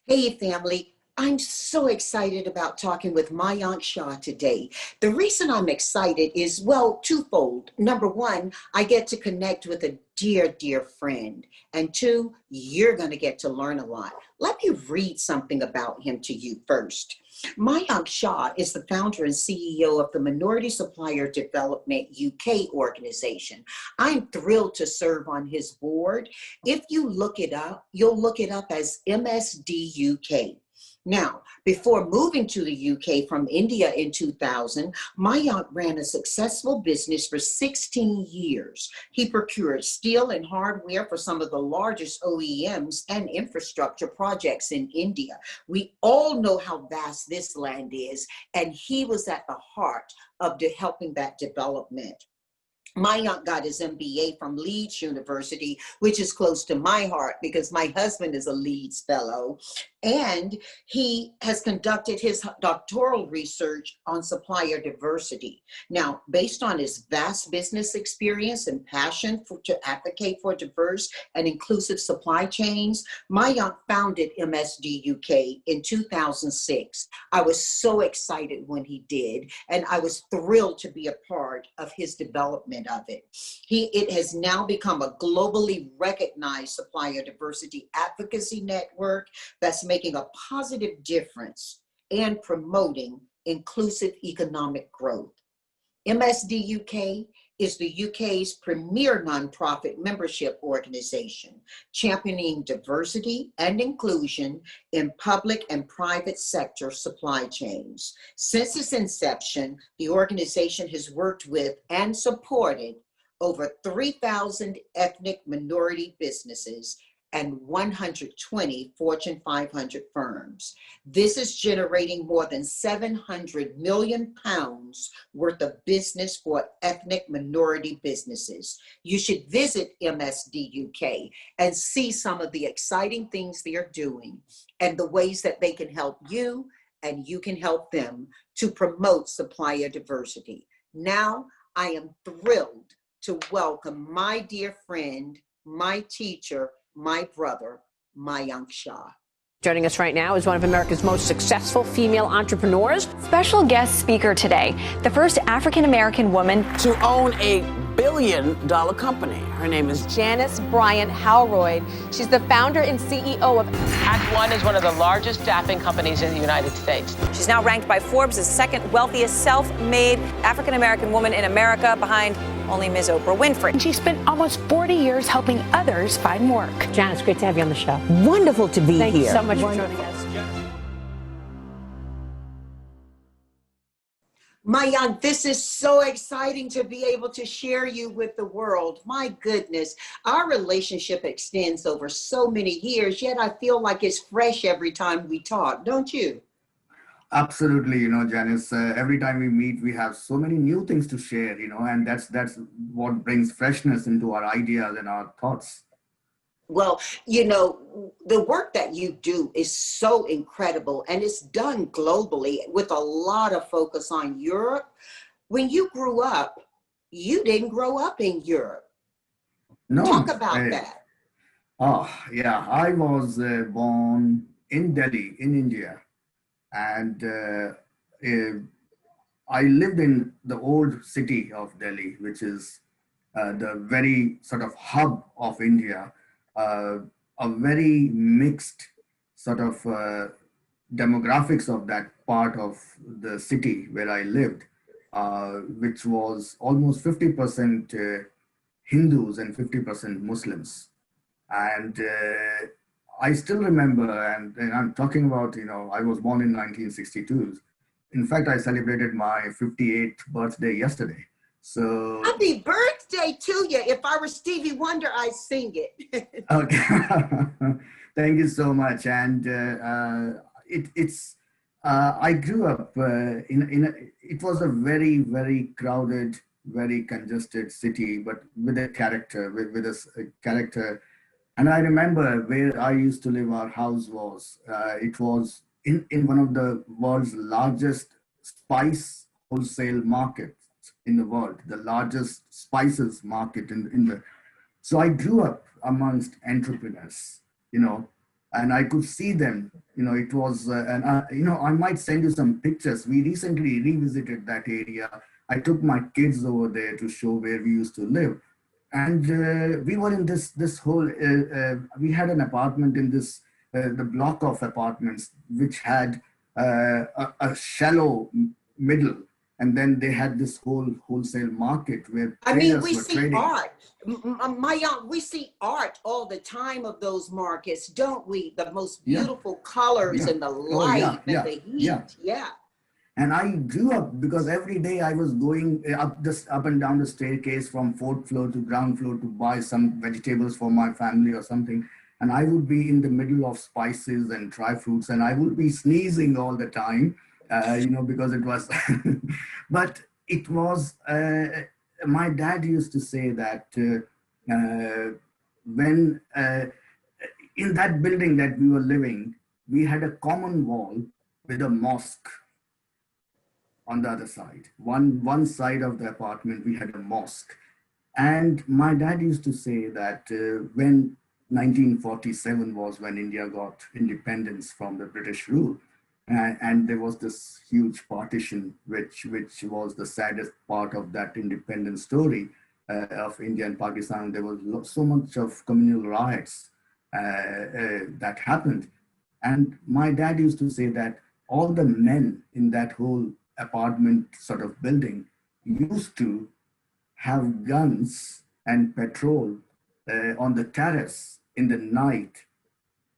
Hey, family. I'm so excited about talking with Mayank Shah today. The reason I'm excited is, well, twofold. Number one, I get to connect with a dear, dear friend. And two, you're going to get to learn a lot. Let me read something about him to you first. Mayank Shah is the founder and CEO of the Minority Supplier Development UK organization. I'm thrilled to serve on his board. If you look it up, you'll look it up as MSDUK. Now, before moving to the UK from India in 2000, Mayank ran a successful business for 16 years. He procured steel and hardware for some of the largest OEMs and infrastructure projects in India. We all know how vast this land is, and he was at the heart of helping that development. Mayank got his MBA from Leeds University, which is close to my heart because my husband is a Leeds fellow. And he has conducted his doctoral research on supplier diversity. Now, based on his vast business experience and passion to advocate for diverse and inclusive supply chains, Mayank founded MSD UK in 2006. I was so excited when he did, and I was thrilled to be a part of his development of it. It has now become a globally recognized supplier diversity advocacy network that's making a positive difference and promoting inclusive economic growth. MSD UK is the UK's premier nonprofit membership organization, championing diversity and inclusion in public and private sector supply chains. Since its inception, the organization has worked with and supported over 3,000 ethnic minority businesses and 120 Fortune 500 firms. This is generating more than 700 million pounds worth of business for ethnic minority businesses. You should visit MSD UK and see some of the exciting things they are doing and the ways that they can help you and you can help them to promote supplier diversity. Now, I am thrilled to welcome my dear friend, my teacher, my brother, Mayank Shah. Joining us right now is one of America's most successful female entrepreneurs. Special guest speaker today, the first African-American woman to own a billion-dollar company. Her name is Janice Bryant Howroyd. She's the founder and CEO of Act One is one of the largest staffing companies in the United States. She's now ranked by Forbes as second wealthiest self-made African-American woman in America, behind only Ms. Oprah Winfrey. And she spent almost 40 years helping others find work. Janice, great to have you on the show. Wonderful to be here. Thank you so much for joining us. Mayank, this is so exciting to be able to share you with the world. My goodness, our relationship extends over so many years, yet I feel like it's fresh every time we talk, don't you? Absolutely, Janice, every time we meet, we have so many new things to share, and that's what brings freshness into our ideas and our thoughts. Well, the work that you do is so incredible, and it's done globally with a lot of focus on Europe. When you grew up, you didn't grow up in Europe. No. Talk about that. Oh, yeah. I was born in Delhi, in India. And I lived in the old city of Delhi, which is the very sort of hub of India. A very mixed sort of demographics of that part of the city where I lived, which was almost 50% Hindus and 50% Muslims. And I still remember, and I'm talking about, I was born in 1962. In fact, I celebrated my 58th birthday yesterday. So happy birthday to you. If I were Stevie Wonder, I'd sing it. Okay. Thank you so much. And I grew up it was a very, very crowded, very congested city, but with a character, with a character. And I remember where I used to live, our house was, it was in one of the world's largest spice wholesale markets in the world, the largest spices market so I grew up amongst entrepreneurs, and I could see them it was, I might send you some pictures. We recently revisited that area. I took my kids over there to show where we used to live. And we were in this whole, we had an apartment in this, the block of apartments, which had a shallow middle. And then they had this wholesale market where I mean, traders we were see trading. art. We see art all the time of those markets, don't we? The most beautiful colors and the light and the heat. Yeah. And I grew up because every day I was going up and down the staircase from fourth floor to ground floor to buy some vegetables for my family or something. And I would be in the middle of spices and dry fruits, and I would be sneezing all the time, because it was, but it was, my dad used to say that when in that building that we were living, we had a common wall with a mosque on the other side. One side of the apartment, we had a mosque. And my dad used to say that when 1947 was when India got independence from the British rule, and there was this huge partition, which was the saddest part of that independence story of India and Pakistan. There was so much of communal riots that happened. And my dad used to say that all the men in that whole apartment sort of building used to have guns and patrol on the terrace in the night.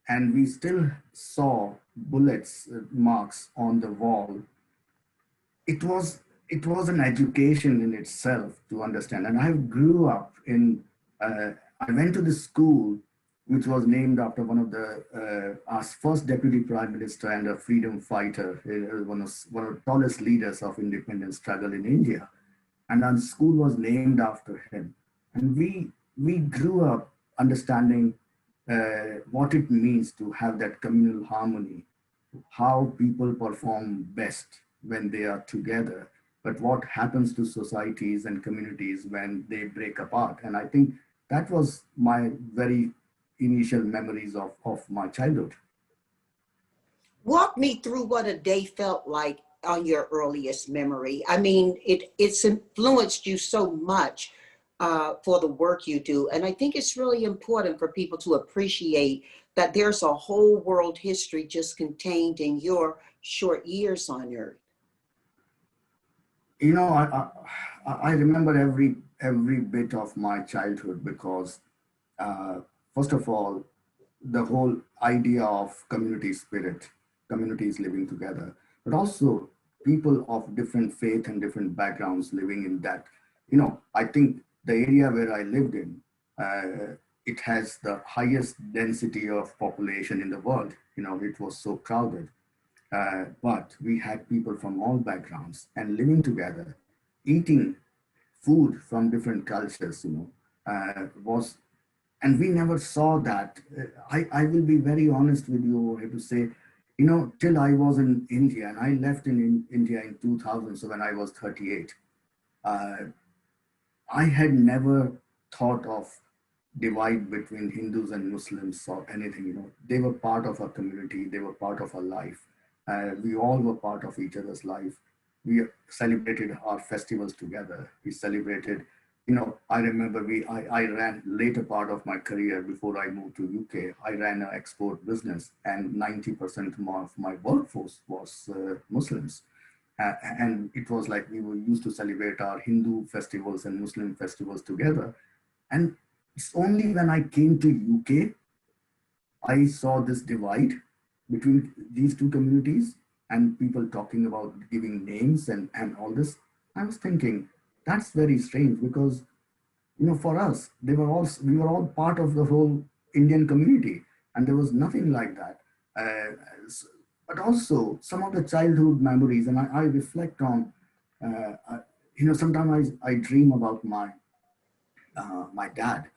And we still saw bullets marks on the wall. It was an education in itself to understand. And I grew up in, I went to the school which was named after one of the our first deputy prime minister and a freedom fighter, one of the tallest leaders of independence struggle in India. And our school was named after him. And we grew up understanding what it means to have that communal harmony, how people perform best when they are together, but what happens to societies and communities when they break apart. And I think that was my very initial memories of my childhood. Walk me through what a day felt like on your earliest memory. I mean, it's influenced you so much for the work you do. And I think it's really important for people to appreciate that there's a whole world history just contained in your short years on earth. I remember every bit of my childhood because first of all, the whole idea of community spirit, communities living together, but also people of different faith and different backgrounds living in that. I think the area where I lived in, it has the highest density of population in the world. It was so crowded, but we had people from all backgrounds and living together, eating food from different cultures, and we never saw that. I will be very honest with you to say, till I was in India, and I left in India in 2000, so when I was 38, I had never thought of divide between Hindus and Muslims or anything. They were part of our community, they were part of our life. We all were part of each other's life. We celebrated our festivals together. We celebrated, I remember I ran later part of my career before I moved to UK. I ran an export business, and 90% of my workforce was Muslims. And it was like we were used to celebrate our Hindu festivals and Muslim festivals together. And it's only when I came to UK, I saw this divide between these two communities and people talking about giving names and all this. I was thinking, that's very strange because, for us, we were all part of the whole Indian community, and there was nothing like that. But also some of the childhood memories, and I reflect on, sometimes I dream about my dad.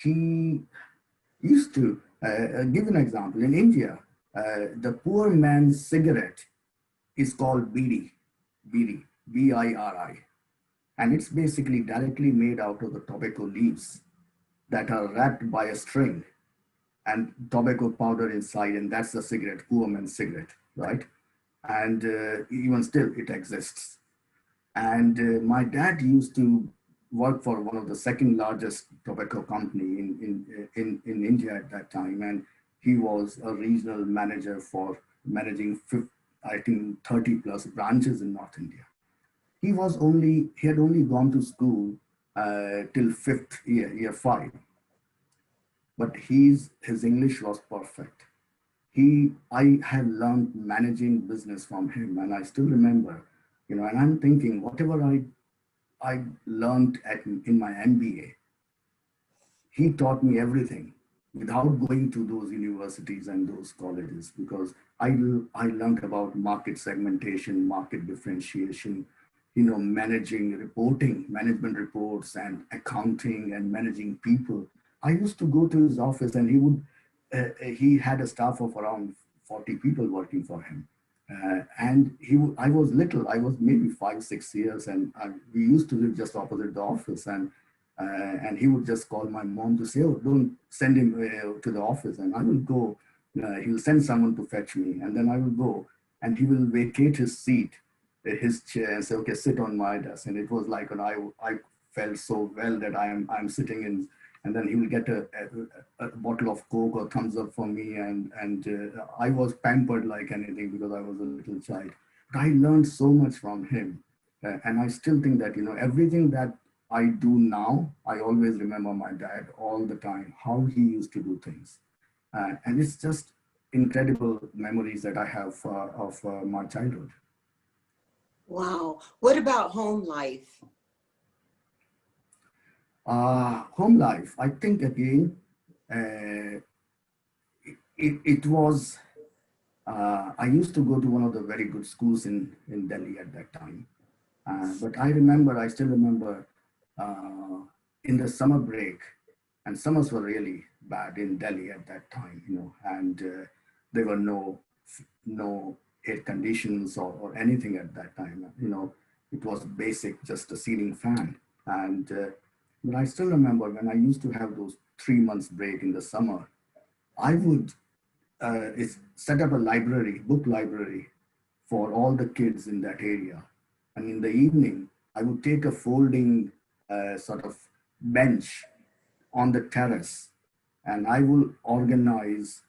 He used to give an example. In India, the poor man's cigarette is called bidi, BIRI. And it's basically directly made out of the tobacco leaves that are wrapped by a string. and tobacco powder inside, and that's the cigarette, poor man's cigarette, right? And even still, it exists. And my dad used to work for one of the second largest tobacco company in India at that time, and he was a regional manager for managing, I think, 30 plus branches in North India. He had only gone to school till fifth year five, but his English was perfect. I had learned managing business from him, and I still remember, and I'm thinking, whatever I learned in my MBA, he taught me everything without going to those universities and those colleges, because I learned about market segmentation, market differentiation, managing reporting, management reports, and accounting, and managing people. I used to go to his office, and he had a staff of around 40 people working for him. And I was little, I was maybe 5, 6 years, and we used to live just opposite the office. And he would just call my mom to say, "Oh, don't send him to the office." And I will go, he'll send someone to fetch me. And then I will go, and he will vacate his seat, his chair, and say, "Okay, sit on my desk." And it was like, and I felt so well that I'm sitting in. And then he will get a bottle of Coke or Thumbs Up for me. And I was pampered like anything because I was a little child. But I learned so much from him. And I still think that, everything that I do now, I always remember my dad all the time, how he used to do things. And it's just incredible memories that I have of my childhood. Wow. What about home life? Home life, I think again, it was, I used to go to one of the very good schools in Delhi at that time. But I still remember in the summer break, and summers were really bad in Delhi at that time, and there were no air conditions or anything at that time. It was basic, just a ceiling fan. And but I still remember when I used to have those 3 months break in the summer, I would set up a book library for all the kids in that area. And in the evening, I would take a folding sort of bench on the terrace, and I will organize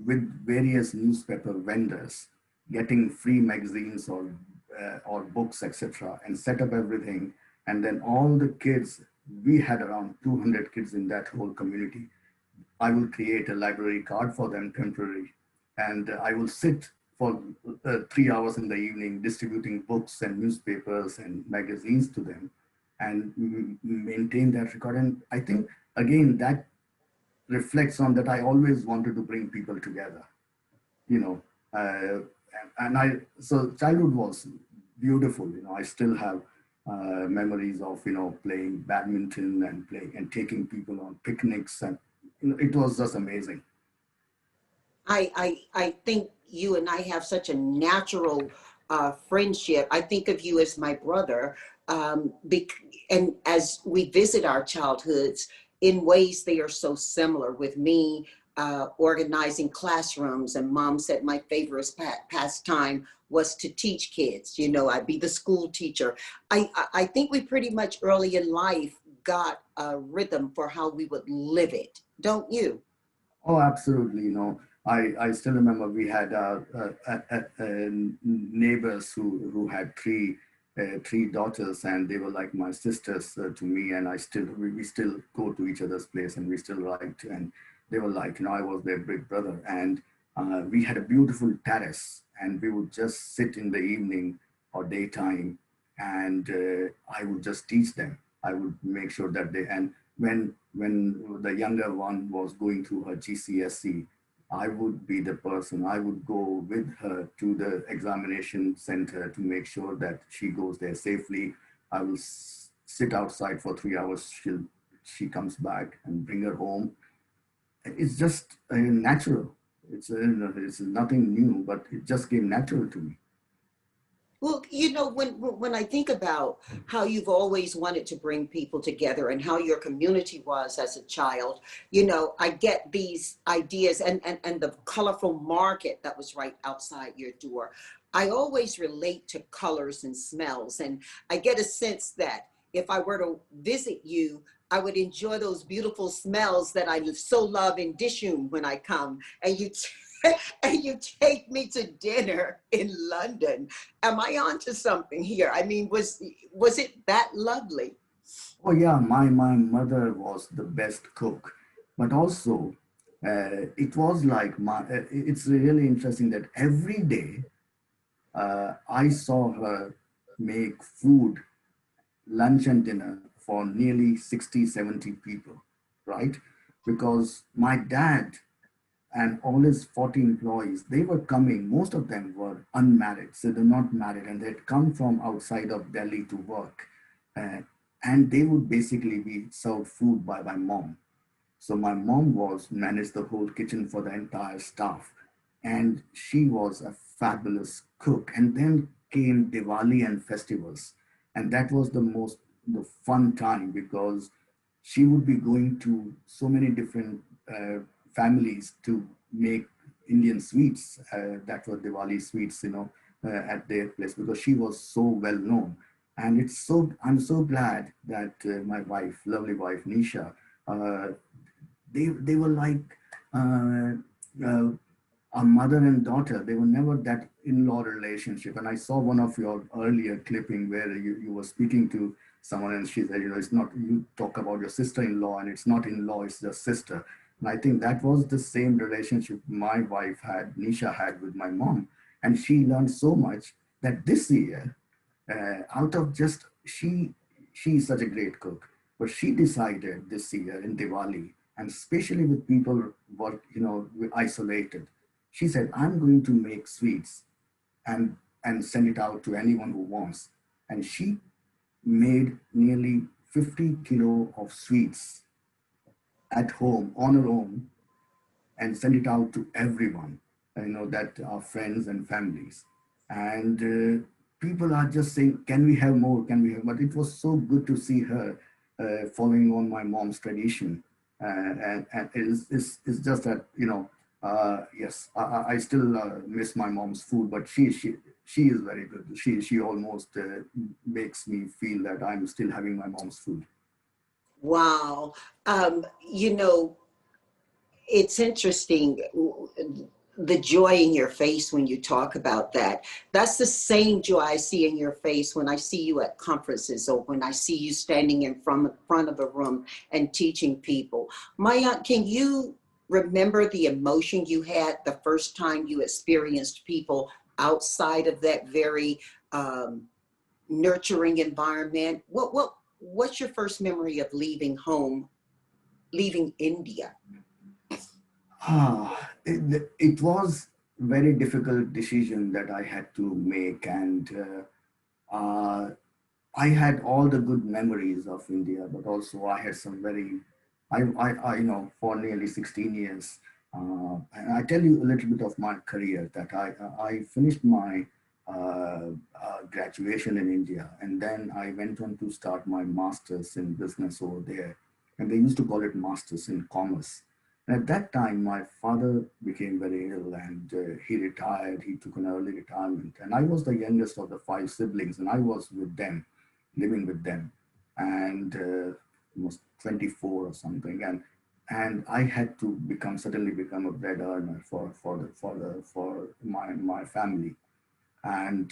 with various newspaper vendors, getting free magazines or books, etc., and set up everything. And then all the kids, we had around 200 kids in that whole community. I will create a library card for them, temporary, and I will sit for 3 hours in the evening distributing books and newspapers and magazines to them, and maintain that record. And I think, again, that reflects on that I always wanted to bring people together, so childhood was beautiful. I still have memories of, playing badminton and taking people on picnics, and it was just amazing. I think you and I have such a natural friendship. I think of you as my brother, and as we visit our childhoods, in ways they are so similar. With me organizing classrooms, and Mom said my favorite pastime was to teach kids. I'd be the school teacher. I think we pretty much early in life got a rhythm for how we would live it, don't you? Oh, absolutely. I still remember we had neighbors who had three daughters, and they were like my sisters to me. And we still go to each other's place, and we still liked, and they were like, I was their big brother. And we had a beautiful terrace, and we would just sit in the evening or daytime, and I would just teach them. I would make sure that and when the younger one was going through her GCSE, I would be the person. I would go with her to the examination center to make sure that she goes there safely. I will sit outside for 3 hours. She comes back, and bring her home. It's just natural. It's nothing new, but it just came natural to me. Well, when I think about how you've always wanted to bring people together and how your community was as a child, I get these ideas and the colorful market that was right outside your door. I always relate to colors and smells, and I get a sense that if I were to visit you, I would enjoy those beautiful smells that I so love in Dishoom when I come, and you and you take me to dinner in London. Am I onto something here? I mean, was it that lovely? Oh yeah, my mother was the best cook, but also it was like it's really interesting that every day I saw her make food, lunch and dinner for nearly 60, 70 people, right? Because my dad and all his 40 employees, they were coming, most of them were unmarried, so they're not married, and they'd come from outside of Delhi to work. Uh, and they would basically be served food by my mom. So my mom was managed the whole kitchen for the entire staff, and she was a fabulous cook. And then came Diwali and festivals, and that was the fun time because she would be going to so many different families to make Indian sweets that were Diwali sweets, at their place because she was so well known. And I'm so glad that my wife, lovely wife Nisha, uh, they were like uh, uh, a mother and daughter. They were never that in-law relationship. And I saw one of your earlier clipping where you were speaking to someone and she said, it's not, you talk about your sister-in-law and it's not in-law, it's just sister. And I think that was the same relationship my wife had, Nisha had with my mom. And she learned so much that this year, out of just, she's such a great cook, but she decided this year in Diwali, and especially with people work, isolated, she said, I'm going to make sweets and send it out to anyone who wants. And she made nearly 50 kilo of sweets at home on her own and send it out to everyone, that are friends and families. And people are just saying, can we have more? Can we have? But it was so good to see her following on my mom's tradition. And it's just that, yes, I still miss my mom's food, but she is very good. She almost makes me feel that I'm still having my mom's food. Wow. You know, it's interesting the joy in your face when you talk about that. That's the same joy I see in your face when I see you at conferences or when I see you standing in front of a room and teaching people. Maya, can you remember the emotion you had the first time you experienced people outside of that very nurturing environment? What's your first memory of leaving home, leaving India? It was very difficult decision that I had to make, and I had all the good memories of India, but also I had some very, for nearly 16 years. And I tell you a little bit of my career that I finished my graduation in India, and then I went on to start my master's in business over there, and they used to call it master's in commerce. And at that time, my father became very ill and he retired. He took an early retirement. And I was the youngest of the five siblings, and I was with them, living with them. And was 24 or something. And I had to suddenly become a bread earner for my family. And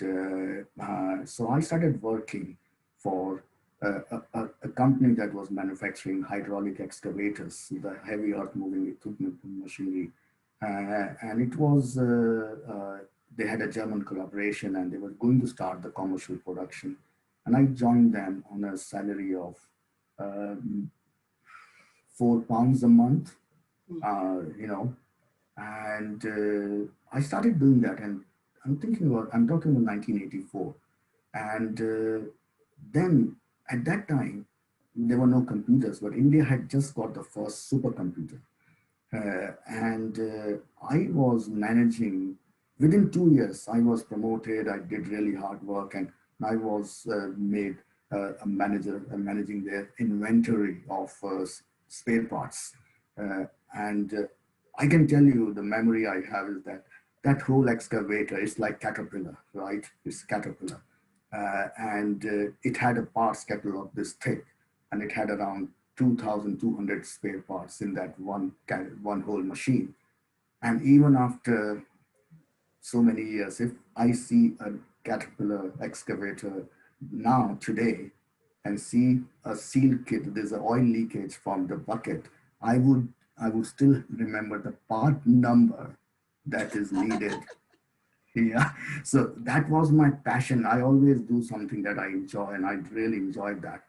so I started working for a company that was manufacturing hydraulic excavators, the heavy earth moving equipment and machinery. And it was, they had a German collaboration and they were going to start the commercial production. And I joined them on a salary of £4 a month, and I started doing that. And I'm talking about 1984. And then at that time, there were no computers, but India had just got the first supercomputer. And I was managing within 2 years, I was promoted. I did really hard work, and I was made a manager, managing their inventory of spare parts. And I can tell you the memory I have is that that whole excavator is like Caterpillar, right? It's Caterpillar. And it had a parts catalog this thick, and it had around 2,200 spare parts in that one whole machine. And even after so many years, if I see a Caterpillar excavator now today and see a seal kit, there's an oil leakage from the bucket, I would still remember the part number that is needed. Yeah, so that was my passion. I always do something that I enjoy, and I really enjoyed that.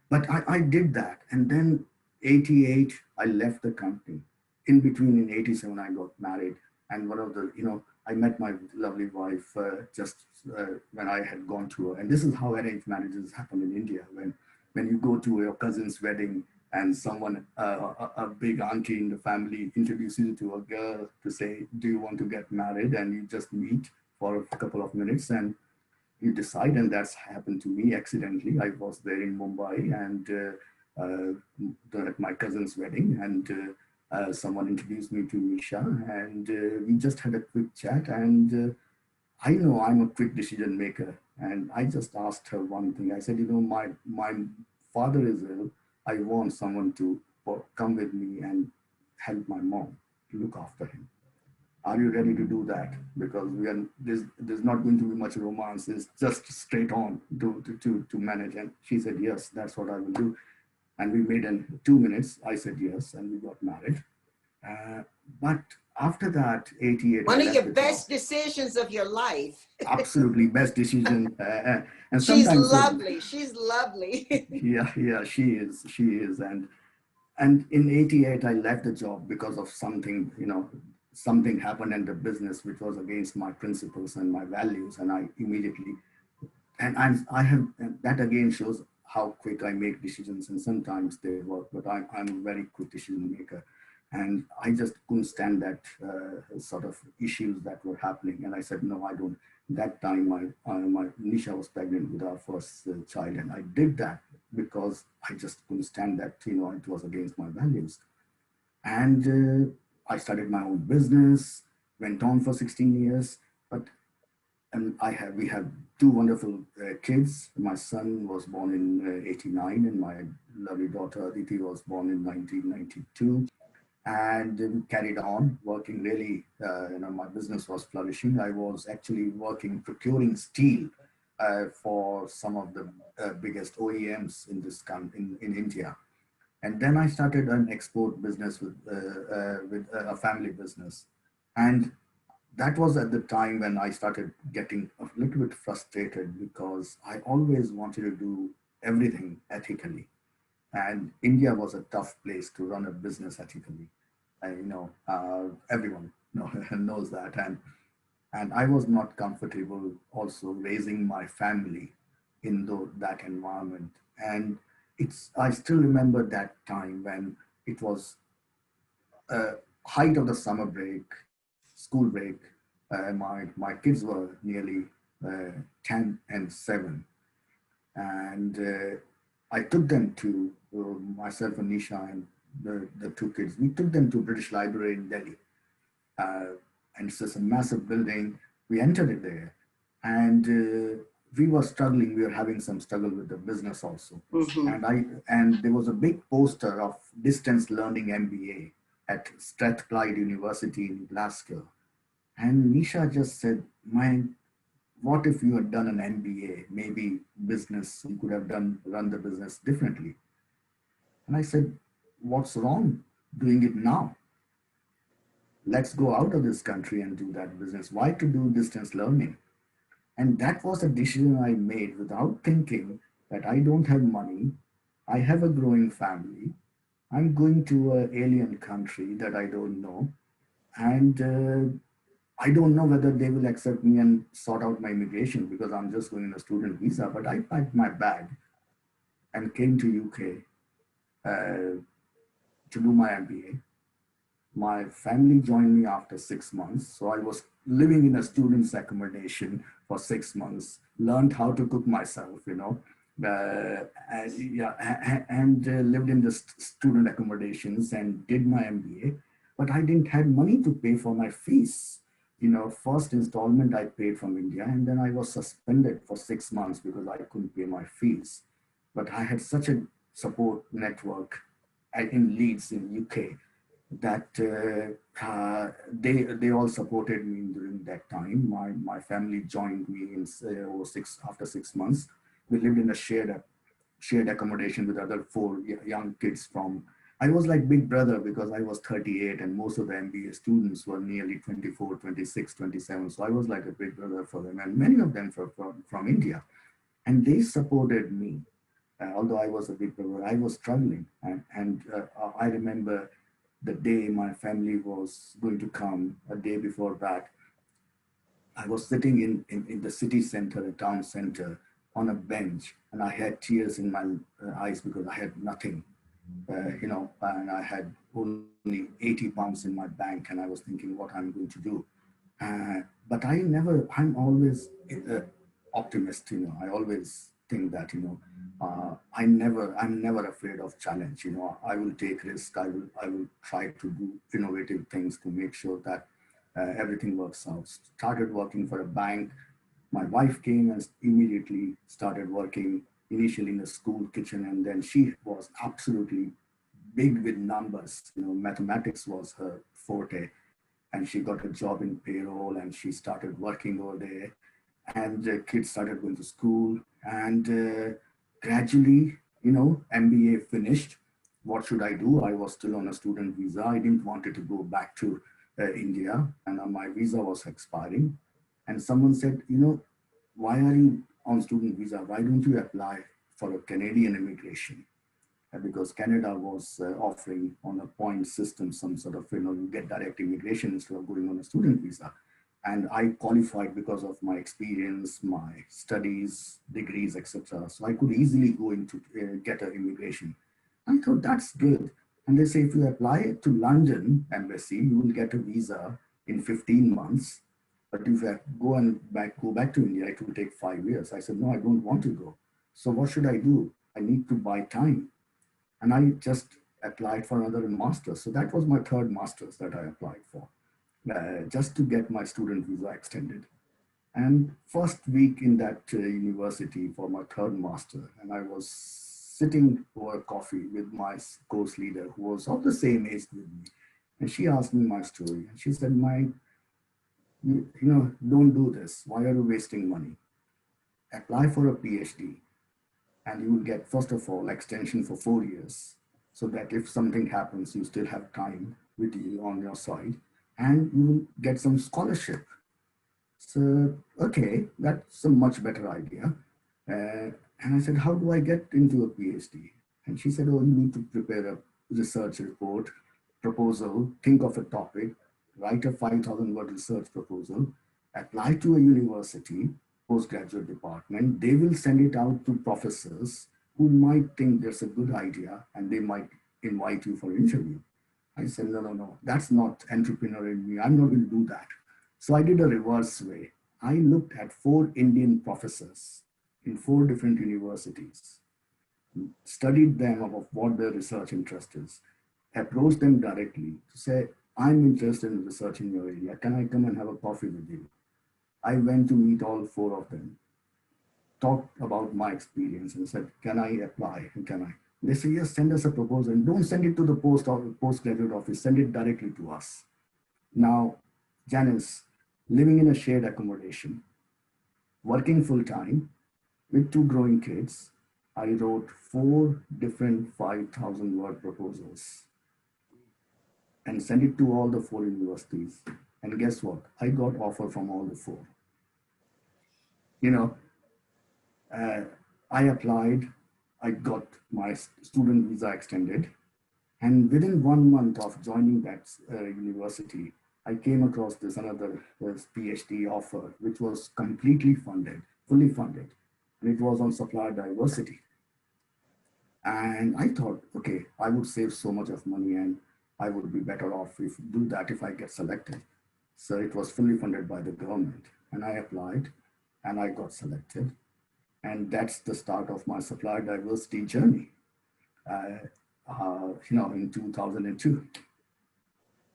But I did that, and then 88, I left the company. In between, in 87, I got married, and one of the, I met my lovely wife just when I had gone to her. And this is how arranged marriages happen in India. When you go to your cousin's wedding and someone, a big auntie in the family introduces you to a girl to say, do you want to get married? And you just meet for a couple of minutes and you decide. And that's happened to me accidentally. I was there in Mumbai and at my cousin's wedding, and someone introduced me to Nisha, and we just had a quick chat. And I know I'm a quick decision maker, and I just asked her one thing. I said, my father is ill. I want someone to come with me and help my mom to look after him. Are you ready to do that? Because there's not going to be much romance. It's just straight on to manage. And she said, yes, that's what I will do. And we made in 2 minutes. I said yes, and we got married. But after that, 88. One of your best decisions of your life. Absolutely best decision. And she's lovely. She's lovely. yeah, she is. And in 88, I left the job because of something, something happened in the business which was against my principles and my values. And I immediately, and that again shows how quick I make decisions, and sometimes they work, but I'm a very quick decision maker. And I just couldn't stand that sort of issues that were happening. And I said, no, I don't. That time, my Nisha was pregnant with our first child. And I did that because I just couldn't stand that, it was against my values. And I started my own business, went on for 16 years. And we have two wonderful kids. My son was born in 89, and my lovely daughter Aditi was born in 1992. And we carried on working really, my business was flourishing. I was actually working, procuring steel for some of the biggest OEMs in India. And then I started an export business with a family business. And that was at the time when I started getting a little bit frustrated because I always wanted to do everything ethically. And India was a tough place to run a business ethically. Everyone knows that. And I was not comfortable also raising my family in that environment. And I still remember that time when it was height of the summer break, school break. My kids were nearly 10 and 7. And I took them to, myself and Nisha and the two kids, we took them to British Library in Delhi. And it's just a massive building. We entered it there, and we were struggling. We were having some struggle with the business also. Mm-hmm. And there was a big poster of distance learning MBA at Strathclyde University in Glasgow. And Nisha just said, Mayank, what if you had done an MBA, maybe business, you could have run the business differently. And I said, what's wrong doing it now? Let's go out of this country and do that business. Why to do distance learning? And that was a decision I made without thinking that I don't have money. I have a growing family. I'm going to an alien country that I don't know. And I don't know whether they will accept me and sort out my immigration because I'm just going on a student visa. But I packed my bag and came to UK to do my MBA. My family joined me after 6 months. So I was living in a student's accommodation for 6 months, learned how to cook myself, and lived in the student accommodations and did my MBA. But I didn't have money to pay for my fees. First installment I paid from India, and then I was suspended for 6 months because I couldn't pay my fees. But I had such a support network in Leeds in UK that they all supported me during that time. My family joined me in after 6 months. We lived in a shared accommodation with other four young kids from. I was like big brother because I was 38 and most of the MBA students were nearly 24, 26, 27. So I was like a big brother for them, and many of them from India, and they supported me. Although I was a big brother, I was struggling, and I remember the day my family was going to come, a day before that, I was sitting in the city center, the town center, on a bench, and I had tears in my eyes because I had nothing, and I had only 80 pounds in my bank, and I was thinking what I'm going to do. But I'm always optimist, I always think that, I'm never afraid of challenge. I will take risk. I will try to do innovative things to make sure that everything works out. Started working for a bank. My wife came and immediately started working initially in the school kitchen, and then she was absolutely big with numbers. Mathematics was her forte, and she got a job in payroll, and she started working over there. And the kids started going to school, and gradually, MBA finished. What should I do? I was still on a student visa. I didn't want to go back to India, and my visa was expiring. And someone said, why are you on student visa? Why don't you apply for a Canadian immigration? Because Canada was offering on a point system some sort of, you get direct immigration instead of going on a student visa. And I qualified because of my experience, my studies, degrees, etc. So I could easily go into get an immigration. I thought that's good. And they say if you apply to London embassy, you will get a visa in 15 months. But if I go back to India, it will take 5 years. I said, no, I don't want to go. So what should I do? I need to buy time. And I just applied for another master's. So that was my third master's that I applied for. Just to get my student visa extended. And first week in that university for my third master, and I was sitting over coffee with my course leader who was of the same age with me. And she asked me my story. And she said, Mike, don't do this. Why are you wasting money? Apply for a PhD and you will get, first of all, extension for 4 years so that if something happens, you still have time with you on your side. And you will get some scholarship. So, okay, that's a much better idea. And I said, how do I get into a PhD? And she said, oh, you need to prepare a research report, proposal, think of a topic, write a 5,000 word research proposal, apply to a university, postgraduate department. They will send it out to professors who might think there's a good idea and they might invite you for an interview. I said, no, that's not entrepreneur in me. I'm not going to do that. So I did a reverse way. I looked at 4 Indian professors in 4 different universities, studied them about what their research interest is, approached them directly to say, I'm interested in research in your area. Can I come and have a coffee with you? I went to meet all 4 of them, talked about my experience and said, can I apply? And can I? They say, yes, send us a proposal. And don't send it to the postgraduate office, send it directly to us. Now, Janice, living in a shared accommodation, working full time with 2 growing kids, I wrote 4 different 5,000 word proposals and sent it to all the 4 universities. And guess what? I got offer from all the 4. I applied, I got my student visa extended. And within 1 month of joining that university, I came across this PhD offer, which was completely funded, fully funded. And it was on supplier diversity. And I thought, okay, I would save so much of money. And I would be better off if do that if I get selected. So it was fully funded by the government, and I applied, and I got selected, and that's the start of my supplier diversity journey. In 2002.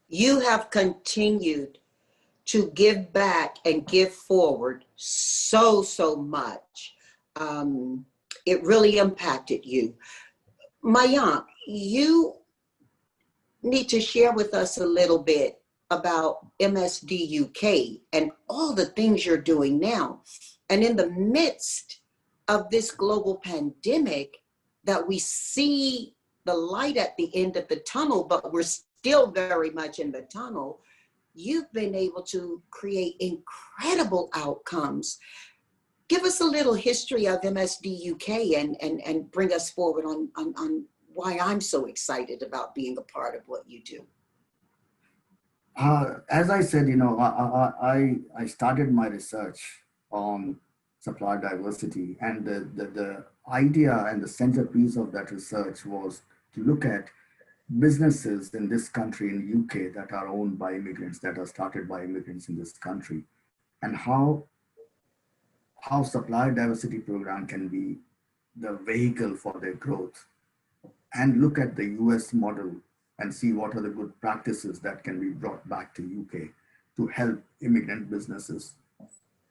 You have continued to give back and give forward so much. It really impacted you. Mayank, you need to share with us a little bit about MSD UK and all the things you're doing now. And in the midst of this global pandemic, that we see the light at the end of the tunnel, but we're still very much in the tunnel, you've been able to create incredible outcomes. Give us a little history of MSD UK and bring us forward on why I'm so excited about being a part of what you do. As I said, I started my research on supplier diversity, and the idea and the centerpiece of that research was to look at businesses in this country, in the UK, that are owned by immigrants, that are started by immigrants in this country, and how supplier diversity program can be the vehicle for their growth, and look at the US model and see what are the good practices that can be brought back to UK to help immigrant businesses.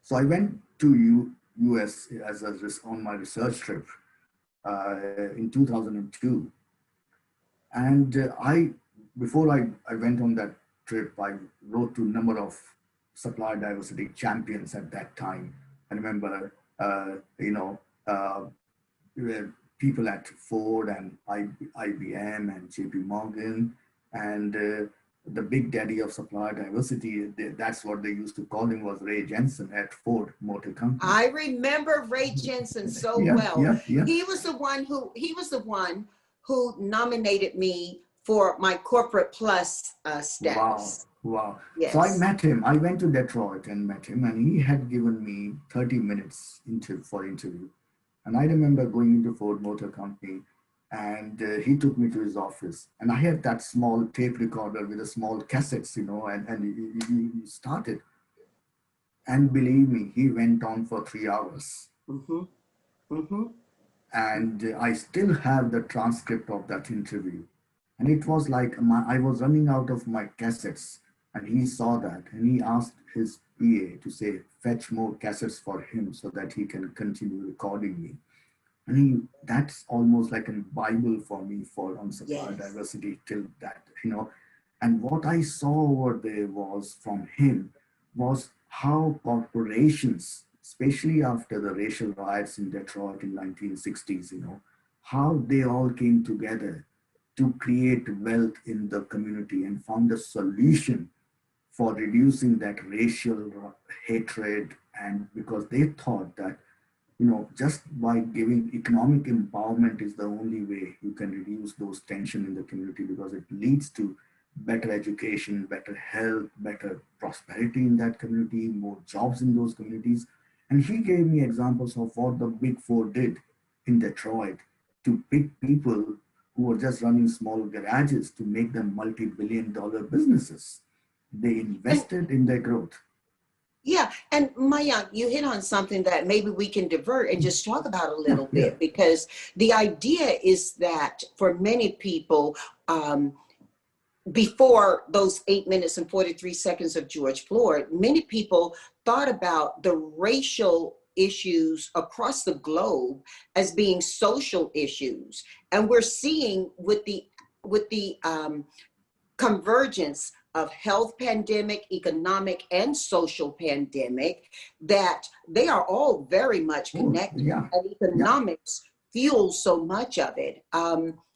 So I went to US on my research trip in 2002. And before I went on that trip, I wrote to a number of supplier diversity champions at that time. I remember, people at Ford and IBM and JP Morgan, and the big daddy of supplier diversity, that's what they used to call him, was Ray Jensen at Ford Motor Company. I remember Ray Jensen so well. Yeah. He was the one who nominated me for my corporate plus status. Wow. Yes. So I met him. I went to Detroit and met him, and he had given me 30 minutes for interview. And I remember going into Ford Motor Company, and he took me to his office, and I had that small tape recorder with a small cassettes, and he started. And believe me, he went on for 3 hours. Mm-hmm. Mm-hmm. And I still have the transcript of that interview. And it was like I was running out of my cassettes, and he saw that, and he asked his PA to say, fetch more cassettes for him so that he can continue recording me. And that's almost like a Bible for me on supplier diversity till that, And what I saw over there from him was how corporations, especially after the racial riots in Detroit in 1960s, how they all came together to create wealth in the community and found a solution for reducing that racial hatred. And because they thought that, just by giving economic empowerment is the only way you can reduce those tension in the community, because it leads to better education, better health, better prosperity in that community, more jobs in those communities. And he gave me examples of what the Big Four did in Detroit to pick people who were just running small garages to make them multi-billion-dollar businesses. They invested in their growth. Yeah, and Mayank, you hit on something that maybe we can divert and just talk about a little bit, because the idea is that for many people, before those 8 minutes and 43 seconds of George Floyd, many people thought about the racial issues across the globe as being social issues. And we're seeing with the convergence of health pandemic, economic and social pandemic, that they are all very much connected. And economics fuels so much of it.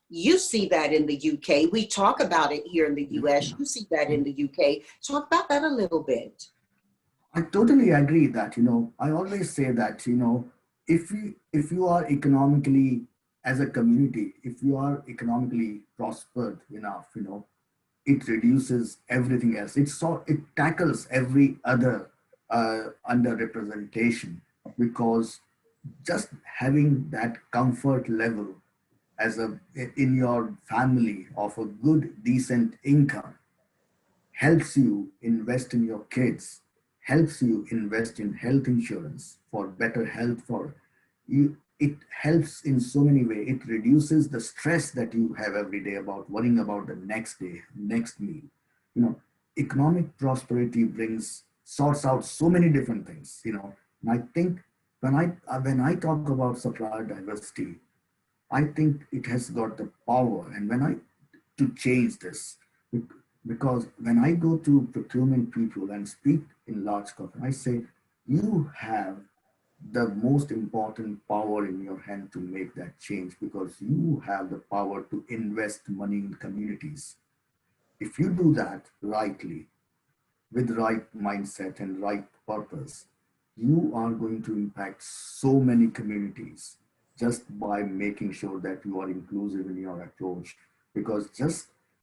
You see that in the UK. We talk about it here in the US. You see that in the UK. Talk about that a little bit. I totally agree that, I always say that, if you are economically, as a community, if you are economically prospered enough, it reduces everything else. It tackles every other underrepresentation, because just having that comfort level as a in your family of a good, decent income, helps you invest in your kids, helps you invest in health insurance for better health for you. It helps in so many ways. It reduces the stress that you have every day about worrying about the next day, next meal. You know, economic prosperity sorts out so many different things. And I think when I talk about supplier diversity, I think it has got the power, and to change this, because when I go to procurement people and speak in large corporate, I say, you have the most important power in your hand to make that change, because you have the power to invest money in communities. If you do that rightly, with right mindset and right purpose, you are going to impact so many communities just by making sure that you are inclusive in your approach. Because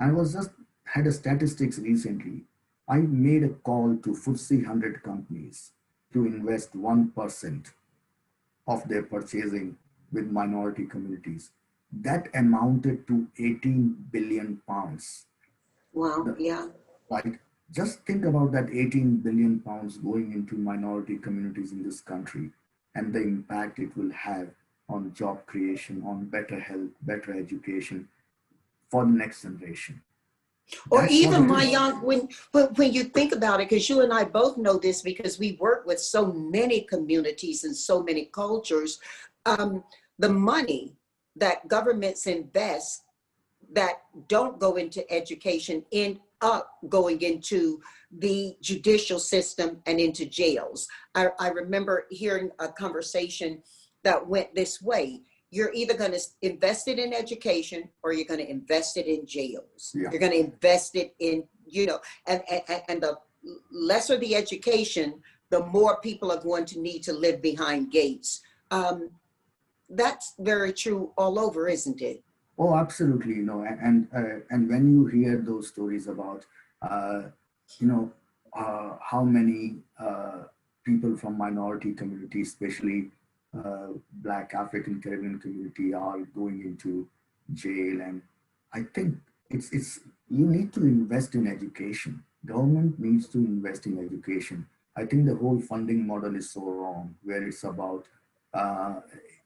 I was just had a statistics recently. I made a call to FTSE 100 companies to invest 1% of their purchasing with minority communities. That amounted to 18 billion pounds. Wow, yeah. Right? Just think about that 18 billion pounds going into minority communities in this country and the impact it will have on job creation, on better health, better education for the next generation. Or That's what even it is. Mayank, when you think about it, because you and I both know this because we work with so many communities and so many cultures, the money that governments invest that don't go into education end up going into the judicial system and into jails. I remember hearing a conversation that went this way. You're either going to invest it in education or you're going to invest it in jails. Yeah. You're going to invest it in, and the lesser the education, the more people are going to need to live behind gates. That's very true all over, isn't it? Oh, absolutely. And when you hear those stories about, how many people from minority communities, especially Black African Caribbean community, are going into jail, and I think it's you need to invest in education. Government needs to invest in education. I think the whole funding model is so wrong, where it's about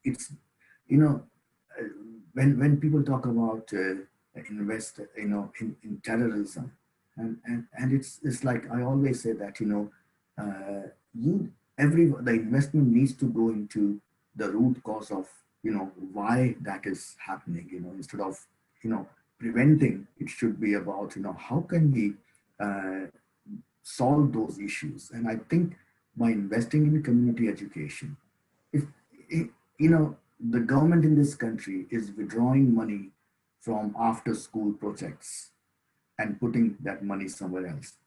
it's you know when people talk about invest in terrorism, and it's like I always say that the investment needs to go into the root cause of why that is happening, instead of preventing. It should be about how can we solve those issues. And I think by investing in community education, if the government in this country is withdrawing money from after school projects and putting that money somewhere else,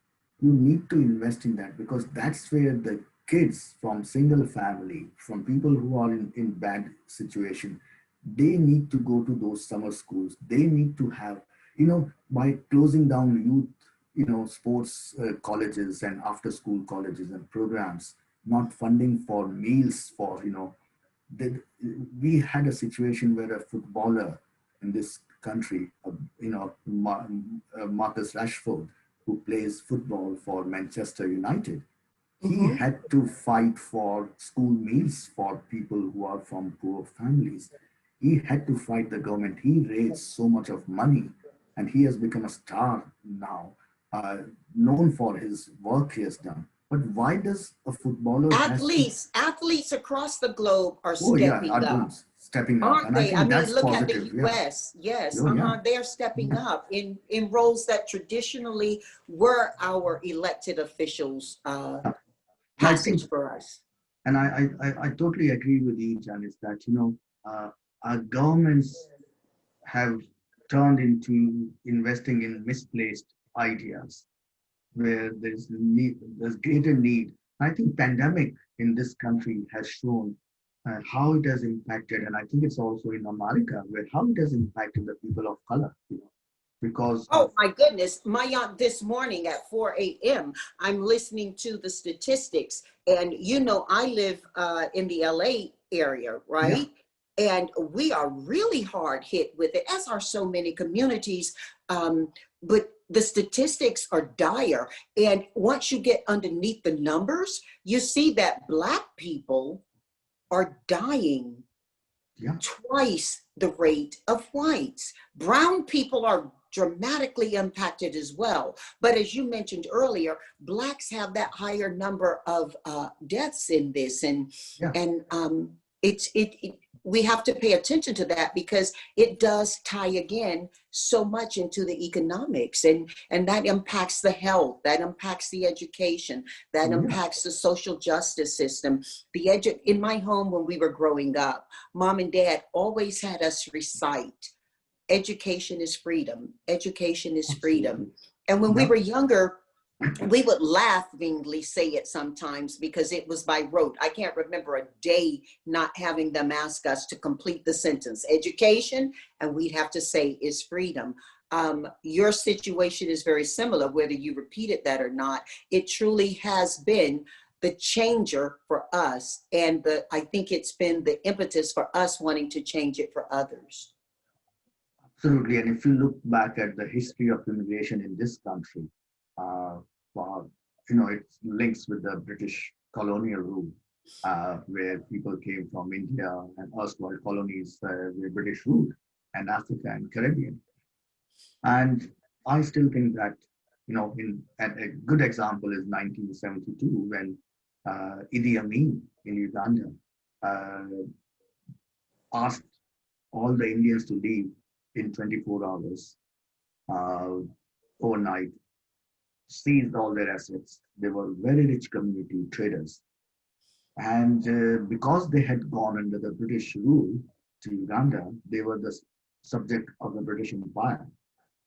you need to invest in that, because that's where the kids from single family, from people who are in bad situation, they need to go to those summer schools. They need to have, by closing down youth, sports colleges and after school colleges and programs, not funding for meals for, we had a situation where a footballer in this country, Marcus Rashford, who plays football for Manchester United, he had to fight for school meals for people who are from poor families. He had to fight the government. He raised so much of money, and he has become a star now, known for his work he has done. But why does a footballer athletes across the globe are stepping up? Stepping up, aren't and they? I think that's Look positive. at the US. Yes, Yeah. they are stepping up in roles that traditionally were our elected officials passage for us. And I totally agree with you, Janice, that our governments have turned into investing in misplaced ideas, where there's greater need. I think pandemic in this country has shown how it has impacted, and I think it's also in America, where how it has impacted the people of color, because my goodness, Mayank, this morning at 4 a.m., I'm listening to the statistics, and I live in the LA area, right? And we are really hard hit with it, as are so many communities. But the statistics are dire. And once you get underneath the numbers, you see that Black people are dying twice the rate of whites. Brown people are dramatically impacted as well. But as you mentioned earlier, Blacks have that higher number of deaths in this. And we have to pay attention to that, because it does tie again so much into the economics, and that impacts the health, that impacts the education, that impacts the social justice system. In my home when we were growing up, Mom and Dad always had us recite, education is freedom, education is freedom. And when we were younger, we would laughingly say it sometimes because it was by rote. I can't remember a day not having them ask us to complete the sentence, education, and we'd have to say is freedom. Your situation is very similar, whether you repeated that or not. It truly has been the changer for us. And I think it's been the impetus for us wanting to change it for others. Absolutely. And if you look back at the history of immigration in this country, it links with the British colonial rule, where people came from India and erstwhile colonies where British ruled, and Africa and Caribbean. And I still think that, a good example is 1972, when Idi Amin in Uganda asked all the Indians to leave in 24 hours overnight, seized all their assets. They were very rich community traders. And because they had gone under the British rule to Uganda, they were the subject of the British Empire.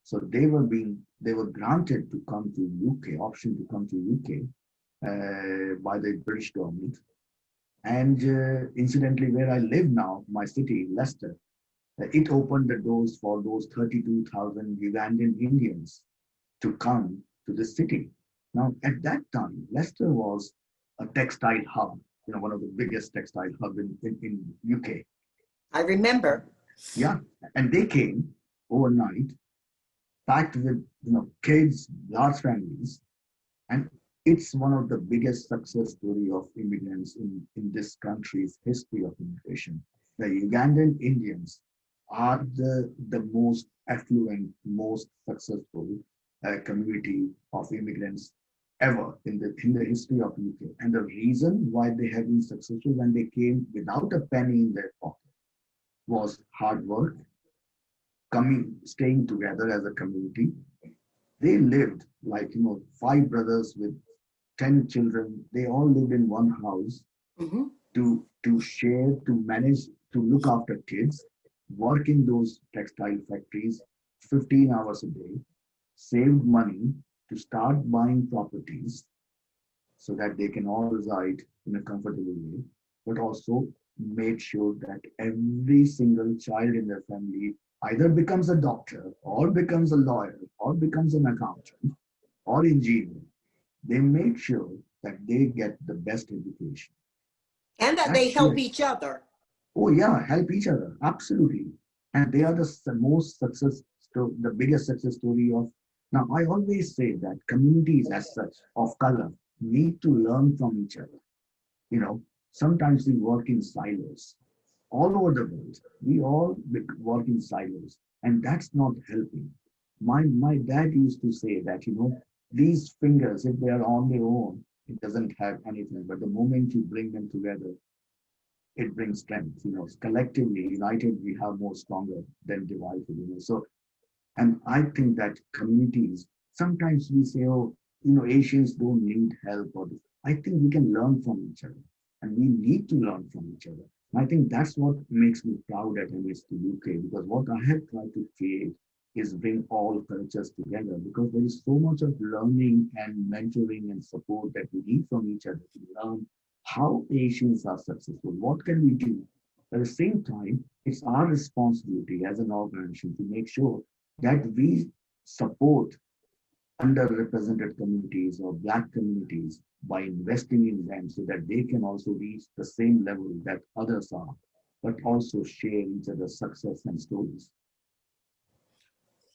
So they were granted to come to UK, option to come to UK by the British government. And incidentally, where I live now, my city, Leicester, it opened the doors for those 32,000 Ugandan Indians to come to the city. Now, at that time, Leicester was a textile hub, one of the biggest textile hub in UK. I remember. Yeah, and they came overnight, packed with kids, large families, and it's one of the biggest success story of immigrants in this country's history of immigration. The Ugandan Indians are the most affluent, most successful community of immigrants ever in the history of UK. And the reason why they have been successful when they came without a penny in their pocket was hard work, staying together as a community. They lived like 5 brothers with 10 children. They all lived in one house to share, to manage, to look after kids, work in those textile factories 15 hours a day, saved money to start buying properties so that they can all reside in a comfortable way, but also made sure that every single child in their family either becomes a doctor or becomes a lawyer or becomes an accountant or engineer. They made sure that they get the best education. And that they help each other. Oh yeah, help each other, absolutely. And they are the most success story, the biggest success story of. Now, I always say that communities as such of color need to learn from each other. Sometimes we work in silos. All over the world, we all work in silos, and that's not helping. My dad used to say that, these fingers, if they are on their own, it doesn't have anything. But the moment you bring them together, it brings strength. Collectively, united, we have more stronger than divided. So, and I think that communities, sometimes we say, Asians don't need help. I think we can learn from each other, and we need to learn from each other. And I think that's what makes me proud at MSD UK, because what I have tried to create is bring all cultures together, because there is so much of learning and mentoring and support that we need from each other to learn how Asians are successful. What can we do? At the same time, it's our responsibility as an organization to make sure that we support underrepresented communities or Black communities by investing in them so that they can also reach the same level that others are. but also share each other's success and stories.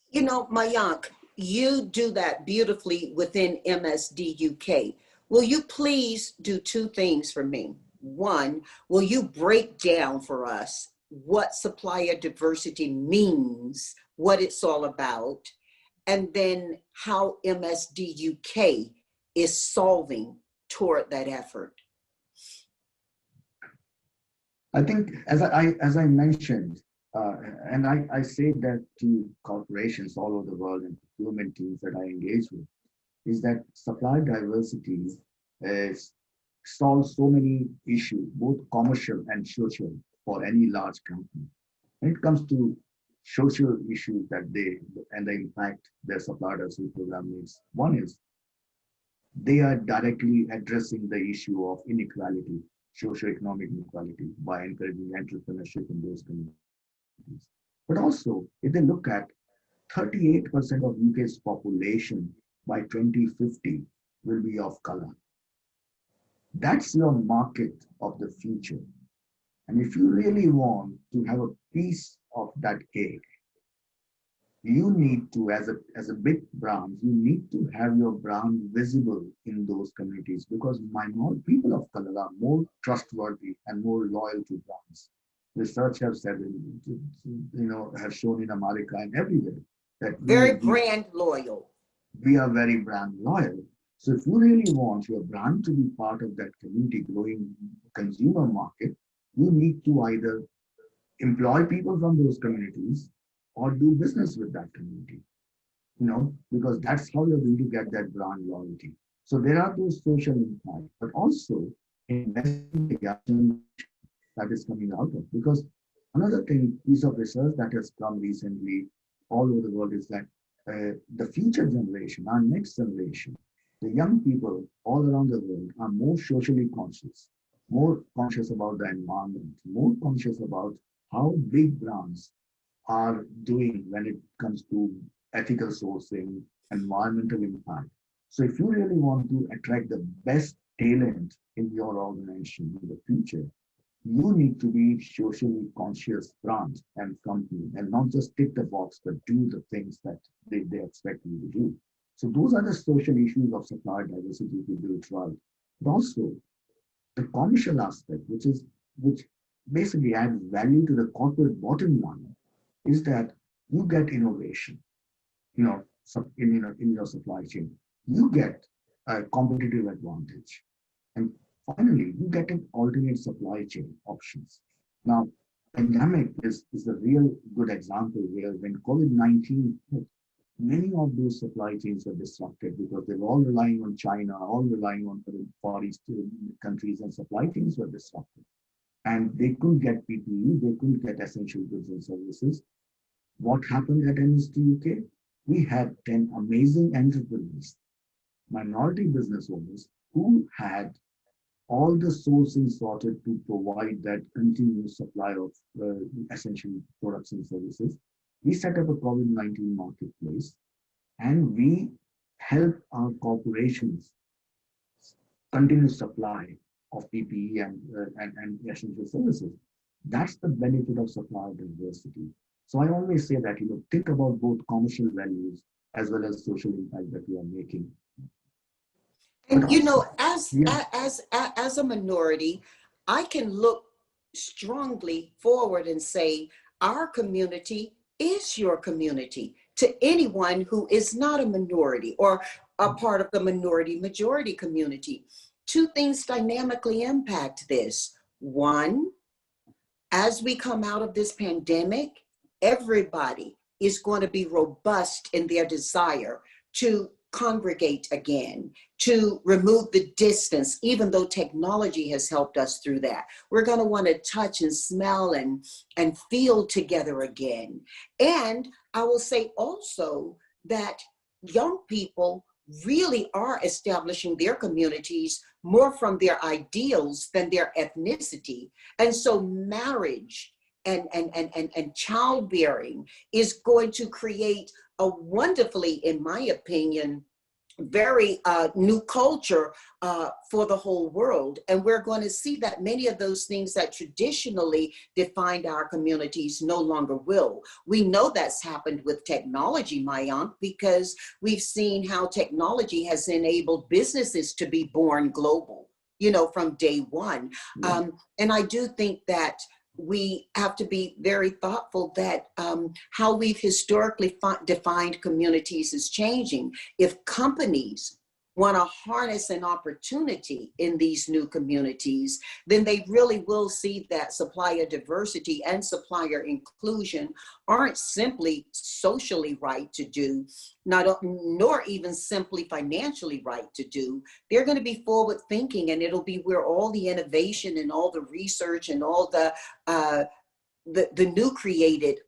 You know, Mayank, you do that beautifully within MSD UK. Will you please do two things for me? One, will you break down for us what supplier diversity means, what it's all about, and then how MSD UK is solving toward that effort? I think, as I mentioned, and I say that to corporations all over the world and procurement teams that I engage with, is that supply diversity solves so many issues, both commercial and social, for any large company. When it comes to social issues that the impact their supply diversity program makes, one is they are directly addressing the issue of inequality, socioeconomic inequality, by encouraging entrepreneurship in those communities. But also, if they look at 38% of UK's population by 2050 will be of color. That's your market of the future. And if you really want to have a piece of that cake, you need to, as a big brand, you need to have your brand visible in those communities, because people of color are more trustworthy and more loyal to brands. Research have said, have shown in America and everywhere that Very brand loyal. We are very brand loyal. So if you really want your brand to be part of that community growing consumer market, you need to either employ people from those communities or do business with that community, because that's how you're going to get that brand loyalty. So there are those social impacts, but also investing that is coming out of. Because another piece of research that has come recently all over the world is that the future generation, our next generation, the young people all around the world are more socially conscious, more conscious about the environment, more conscious about how big brands are doing when it comes to ethical sourcing, environmental impact. So if you really want to attract the best talent in your organization in the future, you need to be socially conscious brand and company, and not just tick the box, but do the things that they expect you to do. So those are the social issues of supply diversity if you do it right. But also the commercial aspect, which basically adds value to the corporate bottom line, is that you get innovation, in your supply chain. You get a competitive advantage. And finally, you get an alternate supply chain options. Now, pandemic is a real good example where when COVID-19 hit, many of those supply chains were disrupted because they were all relying on China, all relying on Far East countries, and supply chains were disrupted. And they couldn't get PPE, they couldn't get essential goods and services. What happened at MSD UK? We had 10 amazing entrepreneurs, minority business owners, who had all the sourcing sorted to provide that continuous supply of essential products and services. We set up a COVID-19 marketplace, and we help our corporations continue supply of PPE and essential services. That's the benefit of supply diversity. So I always say that, think about both commercial values as well as social impact that we are making. And as a minority, I can look strongly forward and say our community is your community to anyone who is not a minority or a part of the minority majority community. Two things dynamically impact this. One, as we come out of this pandemic, everybody is going to be robust in their desire to congregate again, to remove the distance, even though technology has helped us through that. We're going to want to touch and smell and feel together again. And I will say also that young people really are establishing their communities more from their ideals than their ethnicity. And so marriage and childbearing is going to create a wonderfully, in my opinion, very new culture for the whole world. And we're going to see that many of those things that traditionally defined our communities no longer will. We know that's happened with technology, Mayank, because we've seen how technology has enabled businesses to be born global, you know, from day one. And I do think that we have to be very thoughtful that how we've historically defined communities is changing. If companies want to harness an opportunity in these new communities, then they really will see that supplier diversity and supplier inclusion aren't simply socially right to do, nor even simply financially right to do. They're going to be forward thinking, and it'll be where all the innovation and all the research and all the new created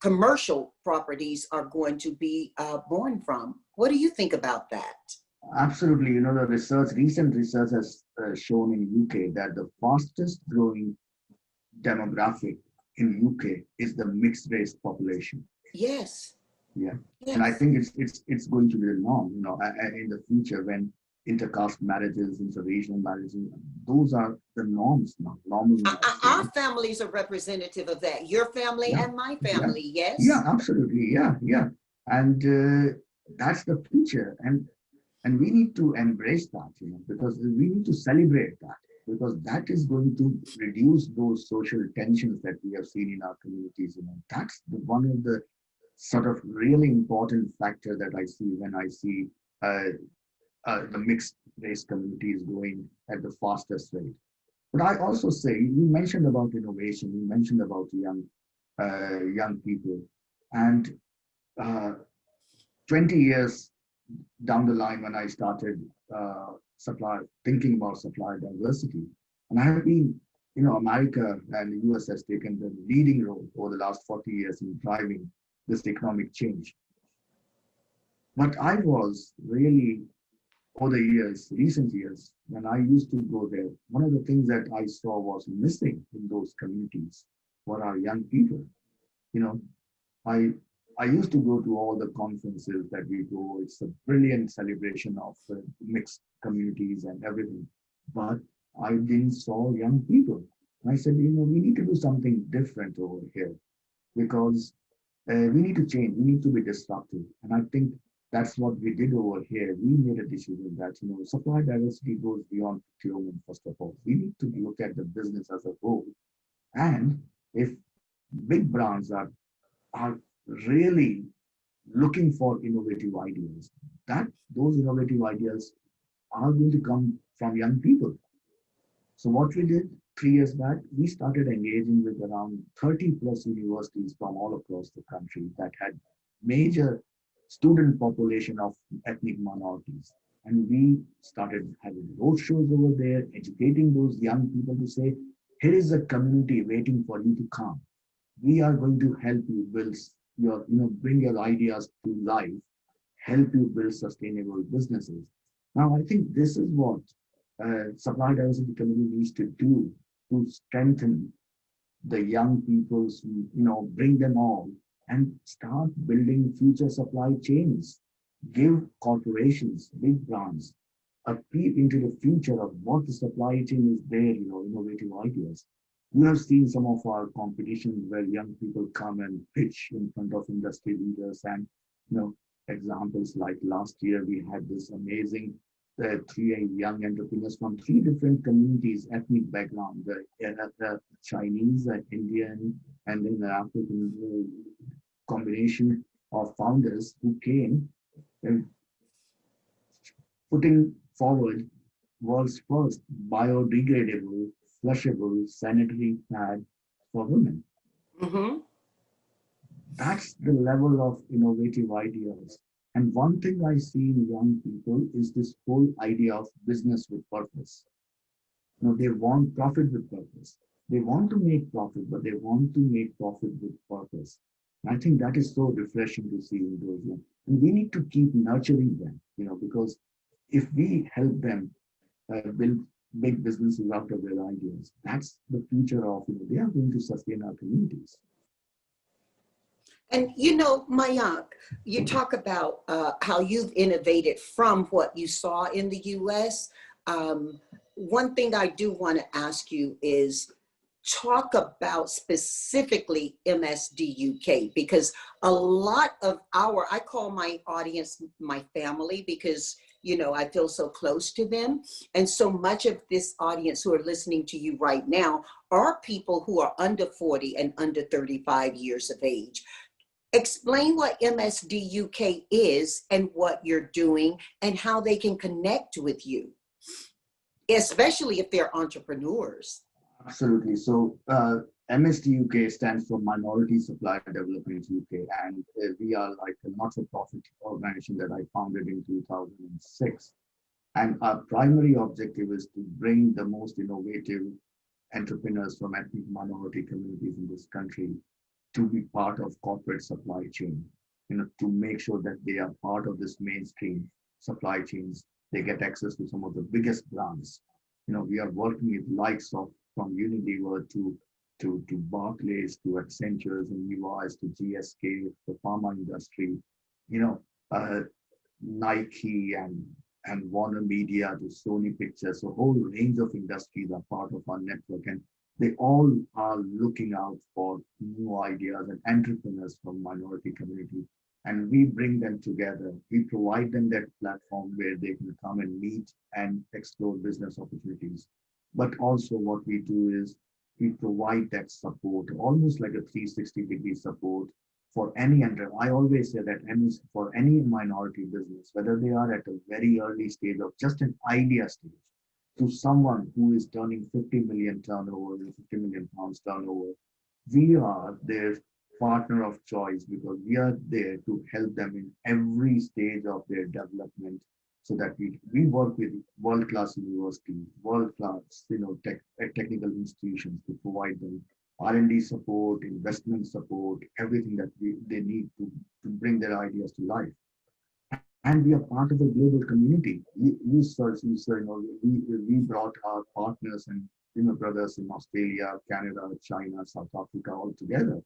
commercial properties are going to be born from. What do you think about that? Absolutely. You know, the recent research has shown in UK that the fastest growing demographic in UK is the mixed race population. Yes. Yeah. Yes. And I think it's going to be the norm, you know, in the future when intercaste marriages, interregional marriages, those are the norms now. Normal norms. Our families are representative of that. Your family and my family, yes? Yeah, absolutely. Yeah. And that's the future. And we need to embrace that, you know, because we need to celebrate that, because that is going to reduce those social tensions that we have seen in our communities. You know, that's one of the sort of really important factor that I see when I see the mixed race communities growing at the fastest rate. But I also say, you mentioned about innovation, you mentioned about young people, and 20 years down the line when I started thinking about supply diversity. And I have been, you know, America and the US has taken the leading role over the last 40 years in driving this economic change. But I was really, over the years, recent years, when I used to go there, one of the things that I saw was missing in those communities were our young people. You know, I used to go to all the conferences that we go. It's a brilliant celebration of mixed communities and everything. But I didn't saw young people. And I said, you know, we need to do something different over here because we need to change. We need to be disruptive. And I think that's what we did over here. We made a decision that, you know, supply diversity goes beyond procurement, first of all. We need to look at the business as a whole. And if big brands are really looking for innovative ideas, that those innovative ideas are going to come from young people. So what we did 3 years back, we started engaging with around 30 plus universities from all across the country that had major student population of ethnic minorities. And we started having roadshows over there, educating those young people to say, here is a community waiting for you to come. We are going to help you build your, you know, bring your ideas to life, help you build sustainable businesses. Now, I think this is what supply diversity community needs to do to strengthen the young people's, you know, bring them all and start building future supply chains, give corporations, big brands, a peep into the future of what the supply chain is there, you know, innovative ideas. We have seen some of our competitions where young people come and pitch in front of industry leaders, and, you know, examples like last year we had this amazing 3 young entrepreneurs from 3 different communities, ethnic background, the Chinese, Indian, and then the African combination of founders who came and putting forward world's first biodegradable, flushable sanitary pad for women. Mm-hmm. That's the level of innovative ideas. And one thing I see in young people is this whole idea of business with purpose. You know, they want profit with purpose. They want to make profit, but they want to make profit with purpose. And I think that is so refreshing to see in those young. And we need to keep nurturing them, you know, because if we help them build big businesses out of their ideas, that's the future of, you know, they are going to sustain our communities. And you know, Mayank, you talk about how you've innovated from what you saw in the US. One thing I do want to ask you is talk about specifically MSD UK, because a lot of I call my audience my family because, you know, I feel so close to them. And so much of this audience who are listening to you right now are people who are under 40 and under 35 years of age. Explain what MSD UK is and what you're doing and how they can connect with you, especially if they're entrepreneurs. Absolutely. So MSD UK stands for Minority Supplier Development UK, and we are like a not-for-profit organization that I founded in 2006. And our primary objective is to bring the most innovative entrepreneurs from ethnic minority communities in this country to be part of corporate supply chain, you know, to make sure that they are part of this mainstream supply chains. They get access to some of the biggest brands. You know, we are working with likes of from Unilever to Barclays to Accentures and EYs to GSK, the pharma industry, you know, Nike and Warner Media to Sony Pictures. So a whole range of industries are part of our network, and they all are looking out for new ideas and entrepreneurs from minority community. And we bring them together. We provide them that platform where they can come and meet and explore business opportunities. But also what we do is we provide that support, almost like a 360-degree support for any I always say that for any minority business, whether they are at a very early stage of just an idea stage, to someone who is turning 50 million turnover, 50 million pounds turnover, we are their partner of choice because we are there to help them in every stage of their development, so that we work with world-class universities, world-class, you know, technical institutions to provide them R&D support, investment support, everything that they need to bring their ideas to life. And we are part of a global community. You know, we brought our partners and, you know, brothers in Australia, Canada, China, South Africa all together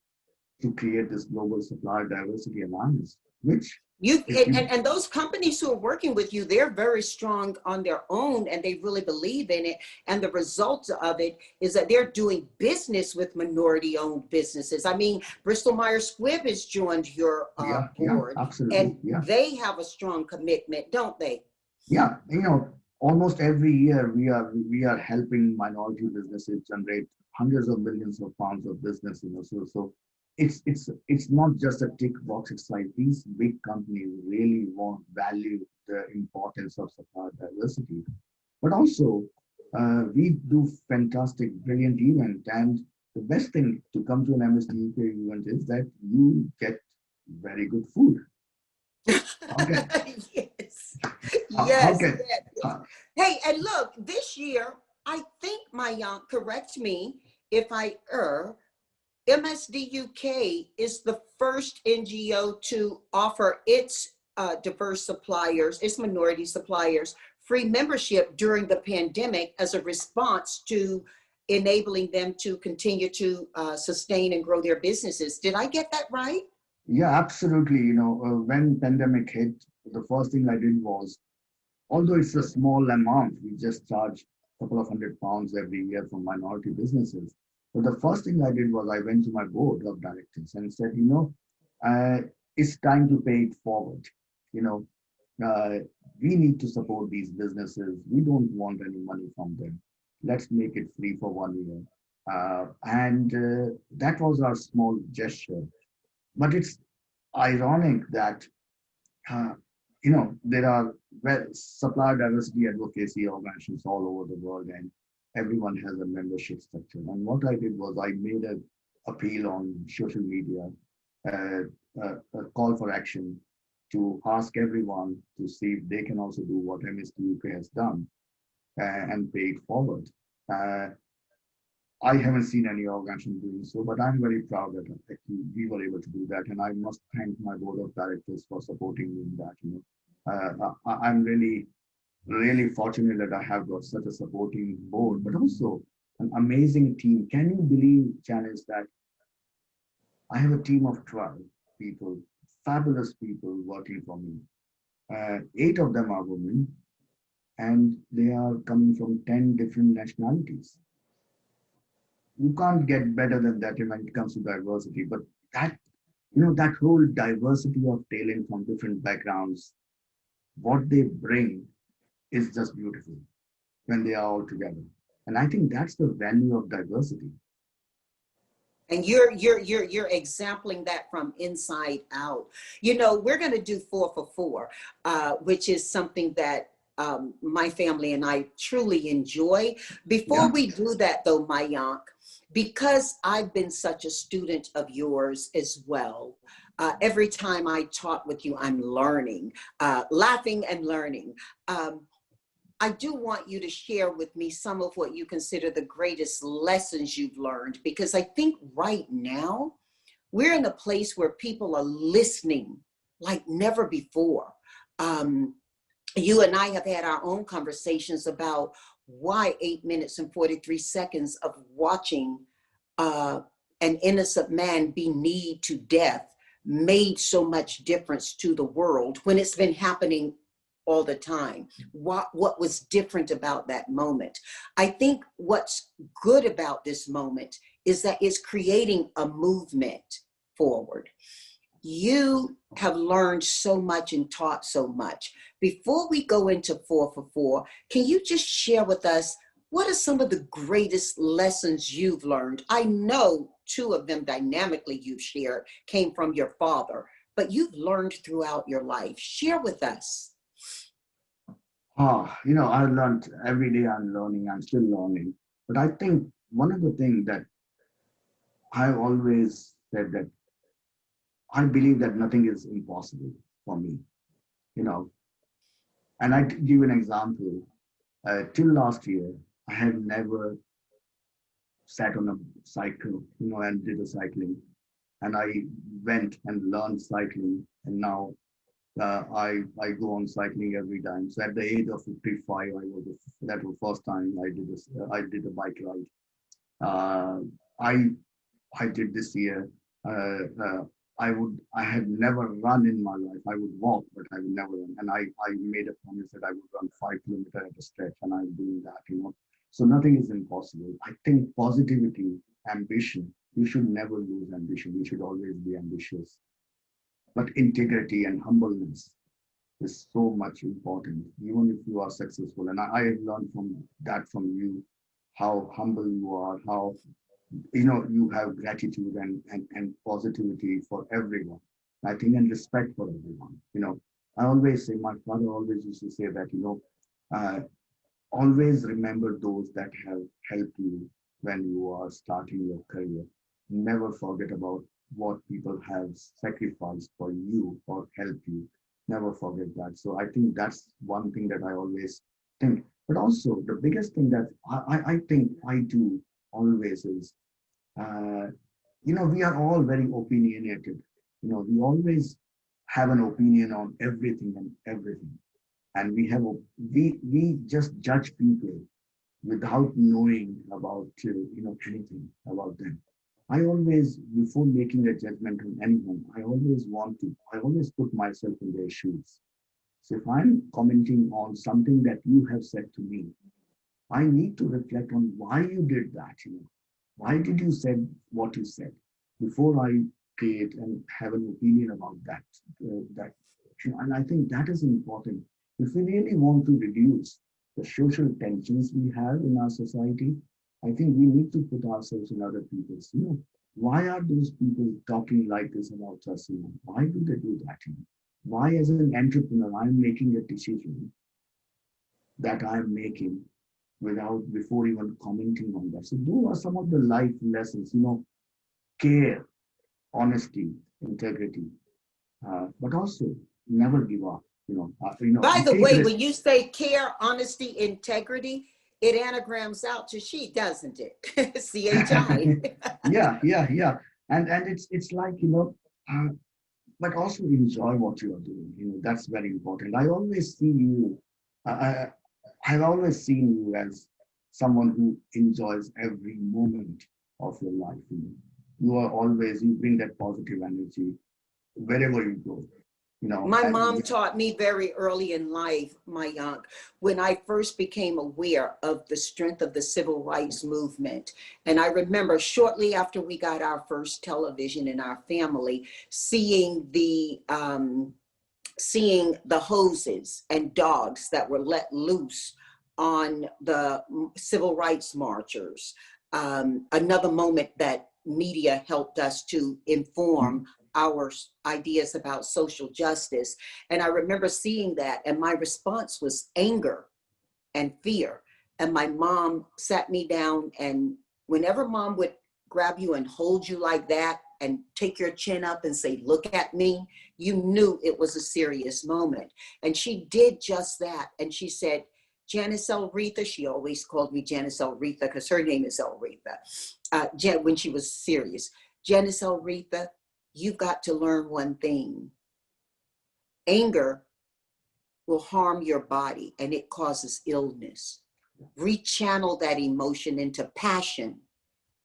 to create this global supplier diversity alliance, which and those companies who are working with you, they're very strong on their own and they really believe in it. And the result of it is that they're doing business with minority owned businesses. I mean, Bristol Myers Squibb has joined your board, absolutely. And they have a strong commitment, don't they? Yeah, you know, almost every year we are helping minority businesses generate hundreds of millions of pounds of business, you know, so it's not just a tick box exercise. These big companies really value the importance of supplier diversity, but also we do fantastic, brilliant event. And the best thing to come to an MSD UK event is that you get very good food. Okay. Yes. Okay. Yes. Hey, and look, this year, I think, Mayank, correct me if I err, MSD UK is the first NGO to offer its diverse suppliers, its minority suppliers, free membership during the pandemic as a response to enabling them to continue to sustain and grow their businesses. Did I get that right? Yeah, absolutely. You know, when pandemic hit, the first thing I did was, although it's a small amount, we just charge a couple of £100 every year for minority businesses. But the first thing I did was I went to my board of directors and said, you know, it's time to pay it forward. You know, we need to support these businesses. We don't want any money from them. Let's make it free for 1 year. And that was our small gesture. But it's ironic that, you know, there are supplier diversity advocacy organizations all over the world, and everyone has a membership structure. And what I did was I made an appeal on social media, a call for action to ask everyone to see if they can also do what MSD UK has done and pay it forward. I haven't seen any organization doing so, but I'm very proud that actually we were able to do that. And I must thank my board of directors for supporting me in that. You know, I'm really fortunate that I have got such a supporting board, but also an amazing team. Can you believe, Janice, that I have a team of 12, people, fabulous people working for me. 8 of them are women, and they are coming from 10 different nationalities. You can't get better than that when it comes to diversity. But that, that whole diversity of talent from different backgrounds, what they bring is just beautiful when they are all together. And I think that's the value of diversity. And you're exempling that from inside out. We're going to do 4 for 4, which is something that my family and I truly enjoy. Before we do that, though, Mayank, because I've been such a student of yours as well, every time I talk with you, I'm learning, laughing and learning. I do want you to share with me some of what you consider the greatest lessons you've learned, because I think right now we're in a place where people are listening like never before. You and I have had our own conversations about why 8 minutes and 43 seconds of watching an innocent man be kneed to death made so much difference to the world when it's been happening all the time. What was different about that moment? I think what's good about this moment is that it's creating a movement forward. You have learned so much and taught so much. Before we go into 4 for 4, can you just share with us what are some of the greatest lessons you've learned? I know 2 of them dynamically you've shared came from your father, but you've learned throughout your life. Share with us. I learned every day. I'm learning. I'm still learning. But I think one of the things that I always said that I believe that nothing is impossible for me, And I give you an example. Till last year, I had never sat on a cycle, and did a cycling. And I went and learned cycling. And now I go on cycling every time. So at the age of 55, that was the first time I did a bike ride. I did this year. I had never run in my life. I would walk, but I would never run. And I made a promise that I would run 5 kilometers at a stretch, and I'm doing that. So nothing is impossible. I think positivity, ambition, you should never lose ambition. You should always be ambitious. But integrity and humbleness is so much important, even if you are successful. And I have learned from you, how humble you are, how you have gratitude and positivity for everyone. I think, and respect for everyone. I always say, my father always used to say that, always remember those that have helped you when you are starting your career. Never forget about what people have sacrificed for you or helped you. Never forget that. So I think that's one thing that I always think. But also the biggest thing that I think I do always is, we are all very opinionated. We always have an opinion on everything and everything. And we just judge people without knowing about, anything about them. I always, before making a judgment on anyone, I always put myself in their shoes. So if I'm commenting on something that you have said to me, I need to reflect on why you did that. Why did you say what you said before I create and have an opinion about that? And I think that is important. If we really want to reduce the social tensions we have in our society, I think we need to put ourselves in other people's. Why are those people talking like this about us? Why do they do that? Why, as an entrepreneur, I'm making a decision that I'm making before even commenting on that. So those are some of the life lessons. Care, honesty, integrity, but also never give up. By the way, when you say care, honesty, integrity, it anagrams out to she, doesn't it? CHI. Yeah. And it's like, but also enjoy what you are doing. That's very important. I always see you, I've always seen you as someone who enjoys every moment of your life. You bring that positive energy. wherever you go, My and mom taught me very early in life, Mayank, when I first became aware of the strength of the civil rights movement. And I remember shortly after we got our first television in our family, seeing the hoses and dogs that were let loose on the civil rights marchers. Another moment that media helped us to inform our ideas about social justice. And I remember seeing that, and my response was anger and fear. And my mom sat me down, and whenever mom would grab you and hold you like that and take your chin up and say, "Look at me," you knew it was a serious moment. And she did just that. And she said, "Janice Elretha," she always called me Janice Elretha because her name is Elretha, when she was serious. "Janice Elretha, you've got to learn one thing. Anger will harm your body and it causes illness. Rechannel that emotion into passion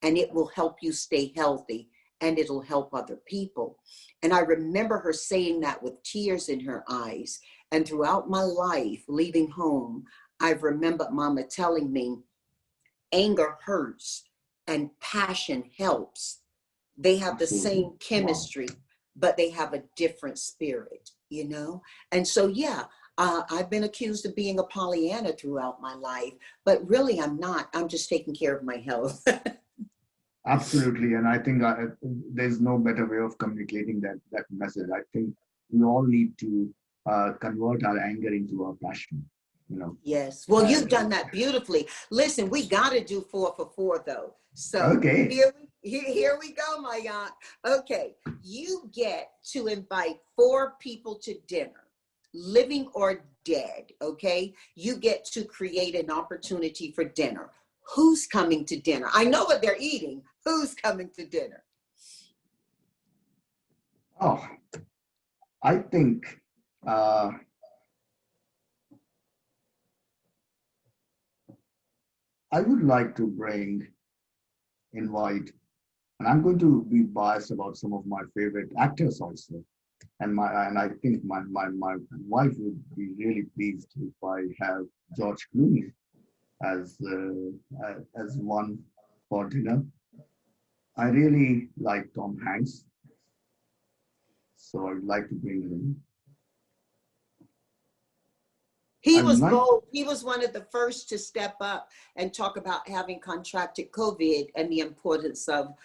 and it will help you stay healthy and it'll help other people." And I remember her saying that with tears in her eyes. And throughout my life, leaving home, I've remembered mama telling me, anger hurts and passion helps. They have the same chemistry, but they have a different spirit, And so, yeah, I've been accused of being a Pollyanna throughout my life, but really I'm not. I'm just taking care of my health. Absolutely. And I think there's no better way of communicating that message. I think we all need to convert our anger into our passion, Yes. Well, you've done that beautifully. Listen, we got to do 4 for 4 though. So okay. Here we go, Mayank. Okay. You get to invite 4 people to dinner, living or dead. Okay. You get to create an opportunity for dinner. Who's coming to dinner? I know what they're eating. Who's coming to dinner? Oh, I think I would like to invite, and I'm going to be biased about some of my favorite actors also. And I think my wife would be really pleased if I have George Clooney as one for dinner. I really like Tom Hanks, so I'd like to bring him. He was bold. He was one of the first to step up and talk about having contracted COVID and the importance of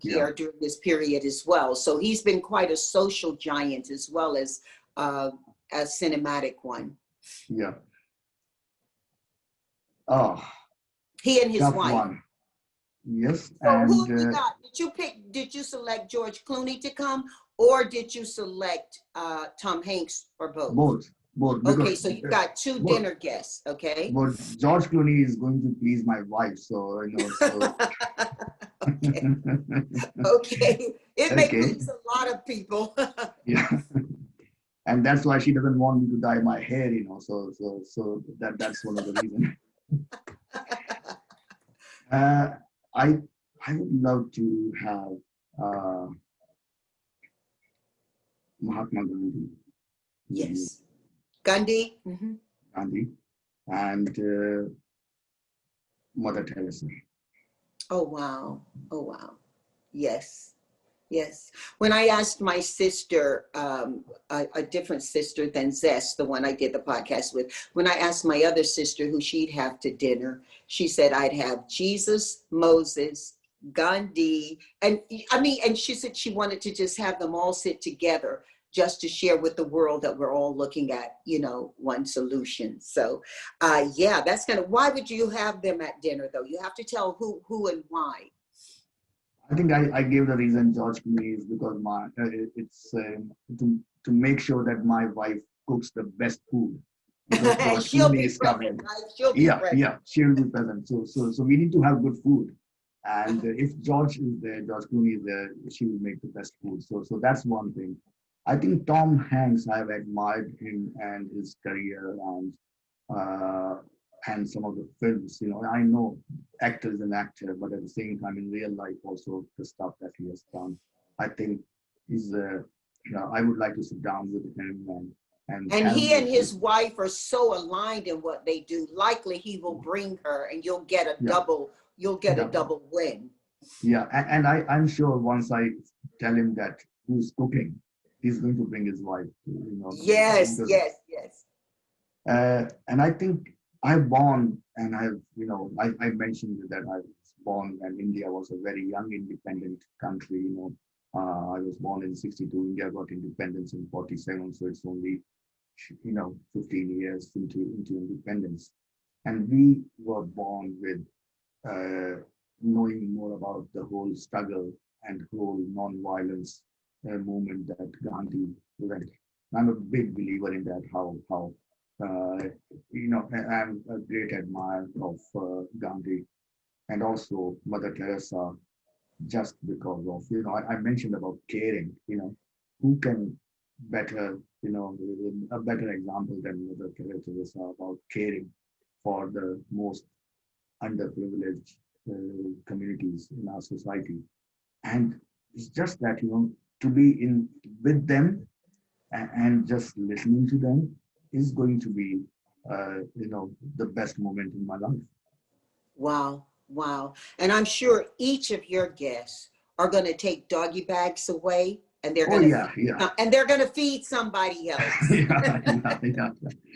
care during this period as well. So he's been quite a social giant as well as a cinematic one. Yeah. Oh. He and his wife. One. Yes. So who we got? Did you select George Clooney to come, or did you select Tom Hanks, or both? Both. Okay, so you got 2 dinner guests, okay? But George Clooney is going to please my wife, so Okay. It may please a lot of people. Yeah. And that's why she doesn't want me to dye my hair, so that's one of the reasons. I would love to have Mahatma Gandhi. Yes. Gandhi. Mm-hmm. Gandhi and Mother Teresa. Oh wow. Yes. When I asked my sister, a different sister than Zest, the one I did the podcast with, when I asked my other sister who she'd have to dinner, she said I'd have Jesus, Moses, Gandhi, and she said she wanted to just have them all sit together just to share with the world that we're all looking at, one solution. So, yeah, that's why would you have them at dinner though? You have to tell who and why. I think I gave the reason George Clooney is because it's to make sure that my wife cooks the best food. She'll be present, right? She'll be present. Yeah, she'll be present. So we need to have good food. And if George is there, George Clooney is there, she will make the best food. So that's one thing. I think Tom Hanks, I've admired him and his career and some of the films. I know actor is an actor, but at the same time, in real life, also the stuff that he has done. I think He's, I would like to sit down with him and And have he and this. his wife are so aligned in what they do. Likely he will bring her and you'll get a Yeah, double, you'll get a yeah, double win. yeah. And I'm sure once I tell him that who's cooking, he's going to bring his wife, Yes, because yes, yes. and I think I born and I mentioned that I was born when India was a very young independent country. I was born in '62. India got independence in '47, so it's only 15 years into independence, and we were born with knowing more about the whole struggle and whole non-violence movement that Gandhi led. I'm a big believer in that. Uh, I'm a great admirer of Gandhi and also Mother Teresa, just because of I mentioned about caring. Who can better a better example than Mother Teresa about caring for the most underprivileged communities in our society. And it's just that, to be in with them and just listening to them is going to be, the best moment in my life. Wow, wow. And I'm sure each of your guests are going to take doggy bags away and they're Oh, going to yeah, feed, yeah. and they're going to feed somebody else. Yeah, yeah, yeah.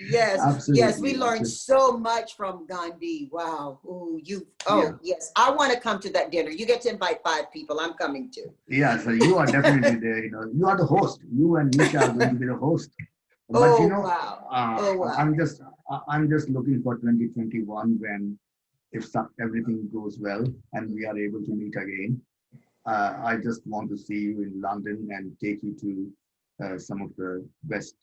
Yes, yes, we Absolutely, learned absolutely. so much from Gandhi. Wow. Yeah, Yes, I want to come to that dinner. You get to invite 5 people. I'm coming too. yeah. So you are definitely there. You are the host. You and Nisha are going to be the host. But Oh, wow. Oh, wow. I'm just looking for 2021 when if everything goes well and we are able to meet again. I just want to see you in London and take you to some of the best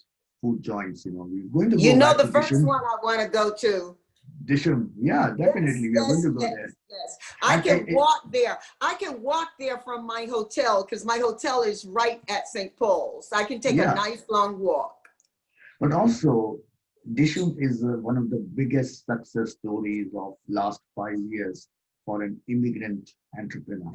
food joints. We're going to You go know back the to first Disham. one I want to go to. Disham, yeah, Yes, definitely. We are going yes, to go yes, there. yes. I And can walk there. I can walk there from my hotel because my hotel is right at St. Paul's. I can take a yeah, nice long walk. but also Disham is one of the biggest success stories of last 5 years for an immigrant entrepreneur.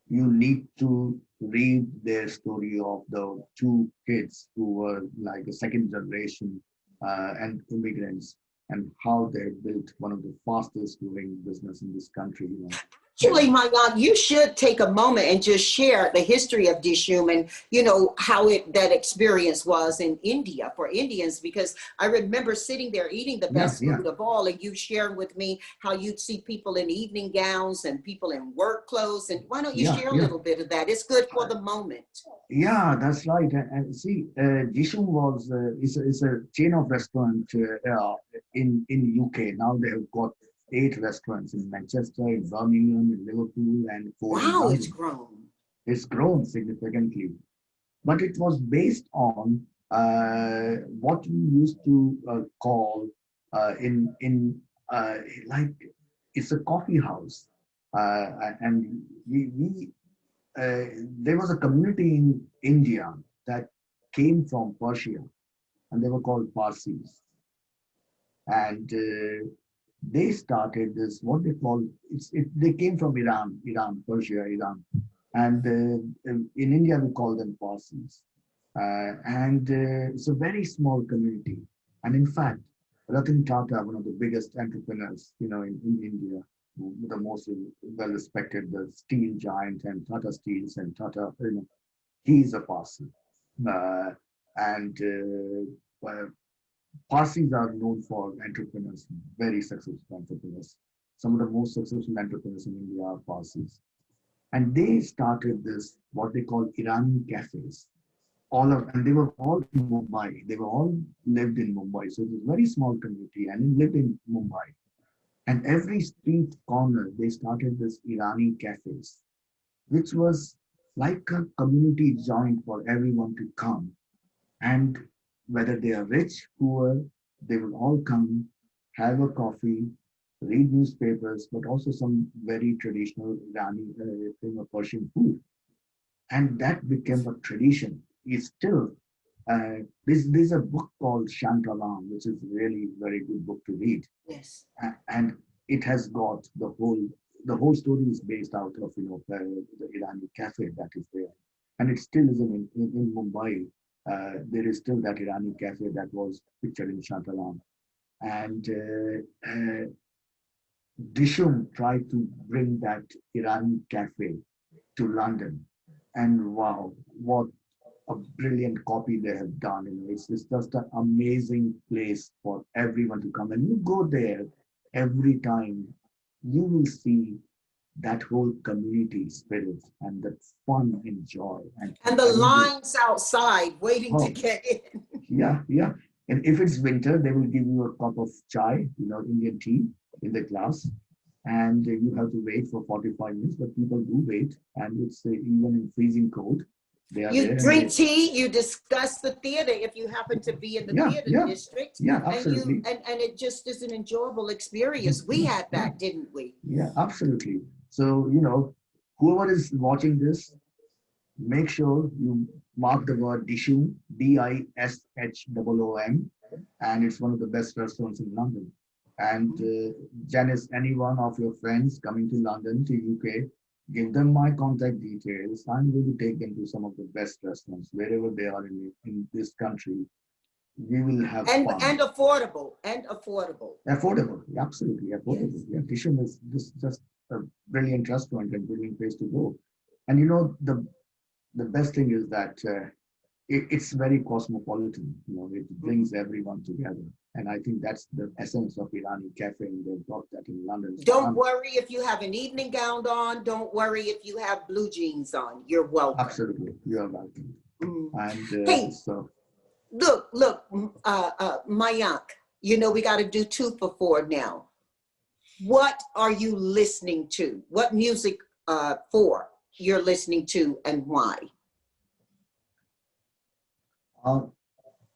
You need to read their story of the two kids who were like a second generation and immigrants and how they built one of the fastest growing business in this country. Actually, Mayank, you should take a moment and just share the history of Dishoom and how that experience was in India for Indians, because I remember sitting there eating the Yeah, best yeah, food of all, and you shared with me how you'd see people in evening gowns and people in work clothes. And why don't you yeah, share a yeah. little bit of that? It's good for the moment. Yeah, that's right. And see, Jishum was is a chain of restaurant in UK. Now they have got 8 restaurants in Manchester, in Birmingham, in Liverpool, and 4 in Wow, it's London. grown. It's grown significantly, but it was based on what we used to call in like it's a coffee house, and we there was a community in India that came from Persia, and they were called Parsis. And they started this, what they call, they came from Iran, Persia, Iran. And in India, we call them Parsis. And it's a very small community. And in fact, Ratan Tata, one of the biggest entrepreneurs, in India, the most well-respected, the steel giant and Tata Steels and Tata, he is a Parsi. Uh, and Parsis are known for entrepreneurs, very successful entrepreneurs. Some of the most successful entrepreneurs in India are Parsis. And they started this, what they call Irani cafes. And they were all in Mumbai. They were all lived in Mumbai. So it was a very small community and they lived in Mumbai. And every street corner, they started this Irani cafes, which was like a community joint for everyone to come. And whether they are rich, poor, they will all come, have a coffee, read newspapers, but also some very traditional Irani, Persian food. And that became a tradition. It's still, there's a book called Shantaram, which is really very good book to read. Yes. And it has got the whole story is based out of, the Irani cafe that is there. And it still is in Mumbai. There is still that Irani cafe that was pictured in Shantaram. And Dishum tried to bring that Irani cafe to London. And wow, what a brilliant copy they have done. It's just an amazing place for everyone to come. And you go there every time, you will see that whole community spirit and that fun and joy. And the Having this, lines outside waiting to oh, get in. yeah, yeah. And if it's winter, they will give you a cup of chai, Indian tea in the glass. And you have to wait for 45 minutes, but people do wait. And it's even in freezing cold, they are You there and drink they, tea, you discuss the theater if you happen to be in the yeah, theater yeah, district, yeah, and you absolutely. and it just is an enjoyable experience. We had Yeah, that, didn't we? yeah, absolutely. So, whoever is watching this, make sure you mark the word Dishum, Dishhoom, and it's one of the best restaurants in London. And Janice, any one of your friends coming to London, to UK, give them my contact details. I'm going to take them to some of the best restaurants wherever they are in this country. We will have fun. And affordable, and affordable. Affordable, absolutely affordable. Yes. Yeah, Tisham is just a brilliant restaurant and brilliant place to go. And the best thing is that it's very cosmopolitan. It brings everyone together, and I think that's the essence of Irani cafe. And they've got that in London. So Don't worry if you have an evening gown on. Don't worry if you have blue jeans on. You're welcome. Absolutely, you are welcome. And Hey, so look, Mayank, we got to do 2 for 4 now. What are you listening to? What music for you're listening to, and why?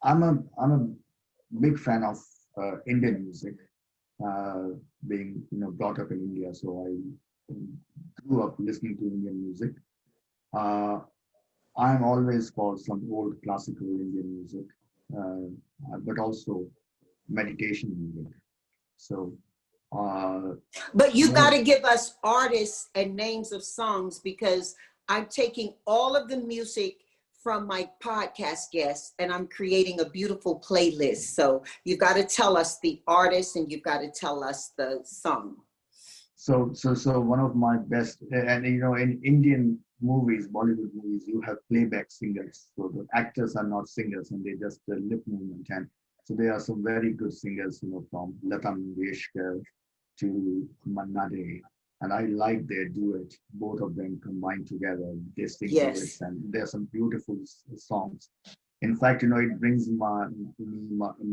I'm a big fan of Indian music, being brought up in India. So I grew up listening to Indian music. I'm always for some old classical Indian music, but also meditation music. So, But you got to give us artists and names of songs, because I'm taking all of the music from my podcast guests and I'm creating a beautiful playlist. So you've got to tell us the artist and you've got to tell us the song. So one of my best, and in Indian movies, Bollywood movies, you have playback singers. So the actors are not singers, and they just lip movement. And so there are some very good singers, from Lata Mangeshkar to Manna Dey, and I like their duet. Both of them combined together, they sing duets, and there's some beautiful songs. In fact, it brings my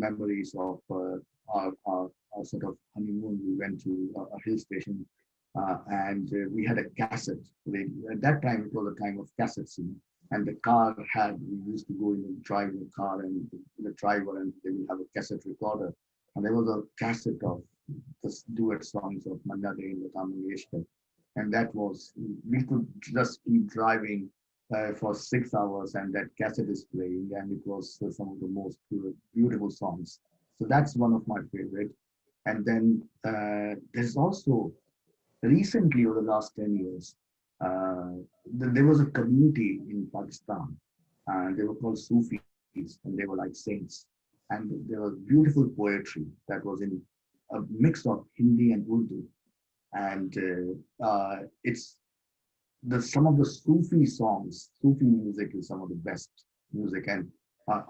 memories of our sort of honeymoon. We went to a hill station, and we had a cassette. At that time, it was a time of cassettes, and the car we used to go in and drive the car, and the driver, and they will have a cassette recorder. And there was a cassette of the duet songs of Manna Dey and Lata Mangeshkar. And that was, we could just keep driving for 6 hours, and that cassette is playing, and it was some of the most beautiful songs. So that's one of my favorite. And then there's also recently, over the last 10 years, there was a community in Pakistan, and they were called Sufis, and they were like saints. And there was beautiful poetry that was in a mix of Hindi and Urdu. And it's some of the Sufi songs. Sufi music is some of the best music, and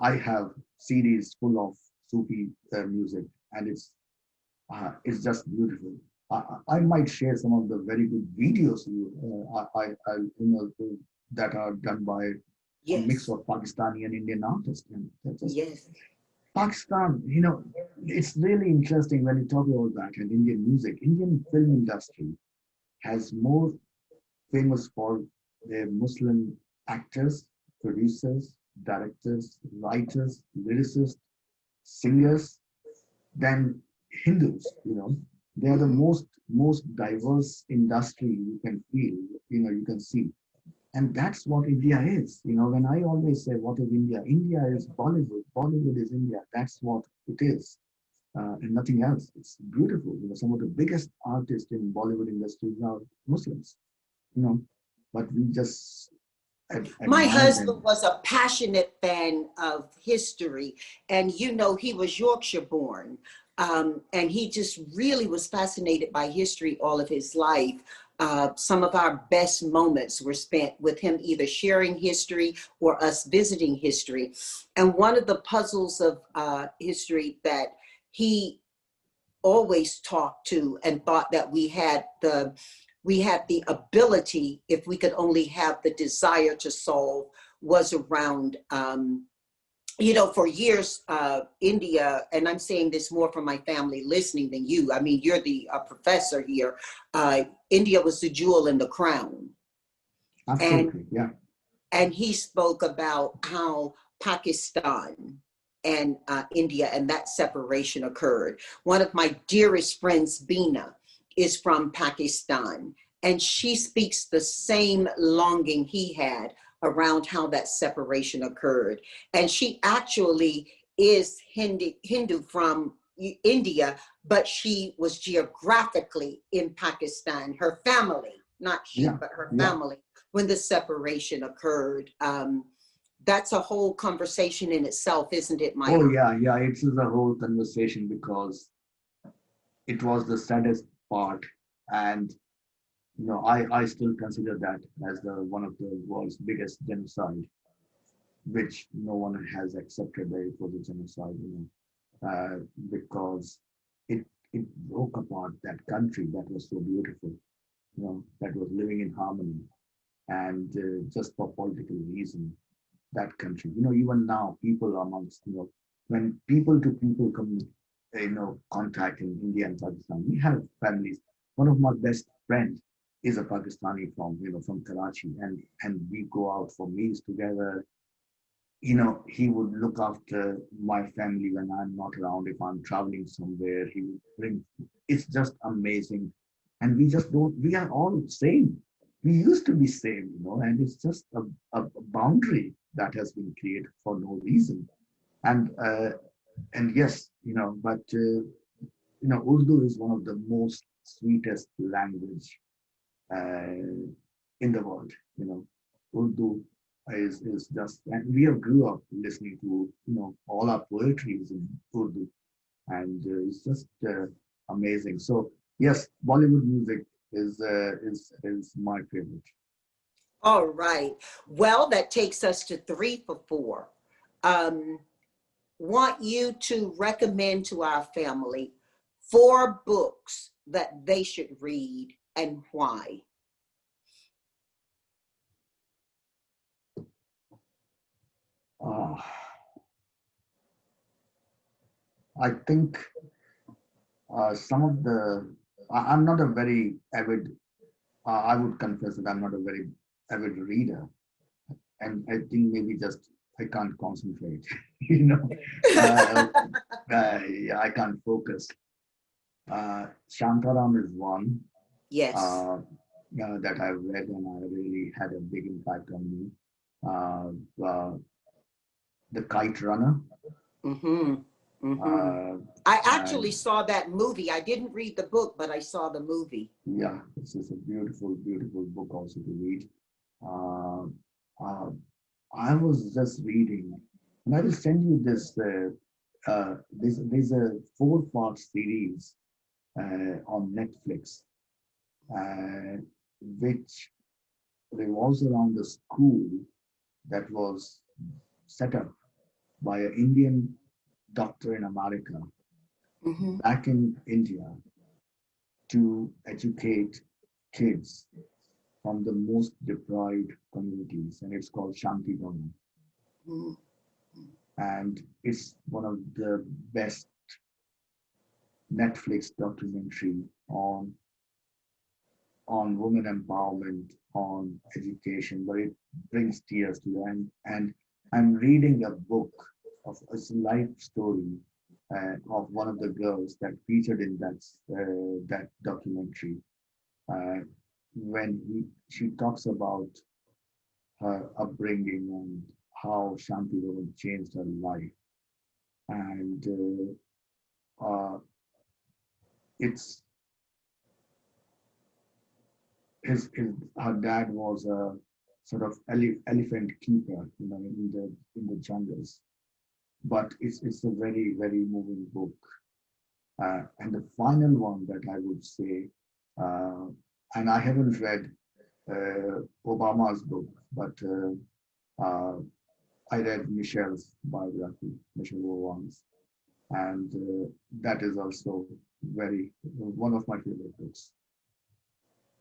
I have CDs full of Sufi music, and it's just beautiful. I might share some of the very good videos that are done by a mix of Pakistani and Indian artists. And Pakistan, it's really interesting when you talk about that and Indian music. Indian film industry has more famous for their Muslim actors, producers, directors, writers, lyricists, singers than Hindus. They are the most diverse industry you can feel, you can see. And that's what India is. When I always say, what is India? India is Bollywood. Bollywood is India. That's what it is. And nothing else. It's beautiful. Some of the biggest artists in Bollywood industry are Muslims. But we just My admire husband them. was a passionate fan of history, and he was Yorkshire born. And he just really was fascinated by history all of his life. Some of our best moments were spent with him either sharing history or us visiting history. And one of the puzzles of history that he always talked to and thought that we had the ability, if we could only have the desire to solve, was around for years, India, and I'm saying this more from my family listening than you. I mean, you're the professor here. India was the jewel in the crown. Absolutely, yeah. And he spoke about how Pakistan and India and that separation occurred. One of my dearest friends, Bina, is from Pakistan, and she speaks the same longing he had around how that separation occurred. And she actually is Hindu from India, but she was geographically in Pakistan, her family, not she, Yeah, but her yeah. family, when the separation occurred. That's a whole conversation in itself, isn't it, Maya? Oh yeah, yeah. It is a whole conversation because it was the saddest part, and I still consider that as the one of the world's biggest genocide, which no one has accepted that it was a genocide, because it it broke apart that country that was so beautiful, that was living in harmony, and just for political reason, that country, even now, people amongst, when people to people come, contact in India and Pakistan, we have families. One of my best friends is a Pakistani from Karachi, and we go out for meals together. He would look after my family when I'm not around. If I'm traveling somewhere, he would bring. It's just amazing, and we just don't. We are all same. We used to be same, and it's just a boundary that has been created for no reason. And yes, but Urdu is one of the most sweetest language uh, in the world. Urdu is just, and we have grew up listening to, all our poetry is in Urdu, and it's just amazing. So yes, Bollywood music is my favorite. All right. Well, that takes us to 3 for 4. Want you to recommend to our family 4 books that they should read and why. Uh, I think some of I'm not a very avid, I would confess that I'm not a very avid reader. And I think maybe just I can't concentrate, uh, yeah, I can't focus. Shantaram is one Yes. that I've read and I really had a big impact on me. The Kite Runner. Mm-hmm. Mm-hmm. Uh, I and actually saw that movie. I didn't read the book, but I saw the movie. yeah, this is a beautiful, beautiful book also to read. Uh, uh, I was just reading, and I will send you this. There's a 4-part series on Netflix, uh, which revolves around the school that was set up by an Indian doctor in America Mm-hmm. back in India to educate kids from the most deprived communities, and it's called Shanti Bhavan. Mm-hmm. And it's one of the best Netflix documentary on women empowerment, on education, but it brings tears to you. And I'm reading a book of a life story of one of the girls that featured in that documentary. Uh, when she talks about her upbringing and how Shanti Bhavan changed her life, and it's his her dad was a sort of elephant keeper, in the jungles. But it's a very, very moving book. And the final one that I would say, and I haven't read Obama's book, but I read Michelle's biography, Michelle Obama's, and that is also one of my favorite books.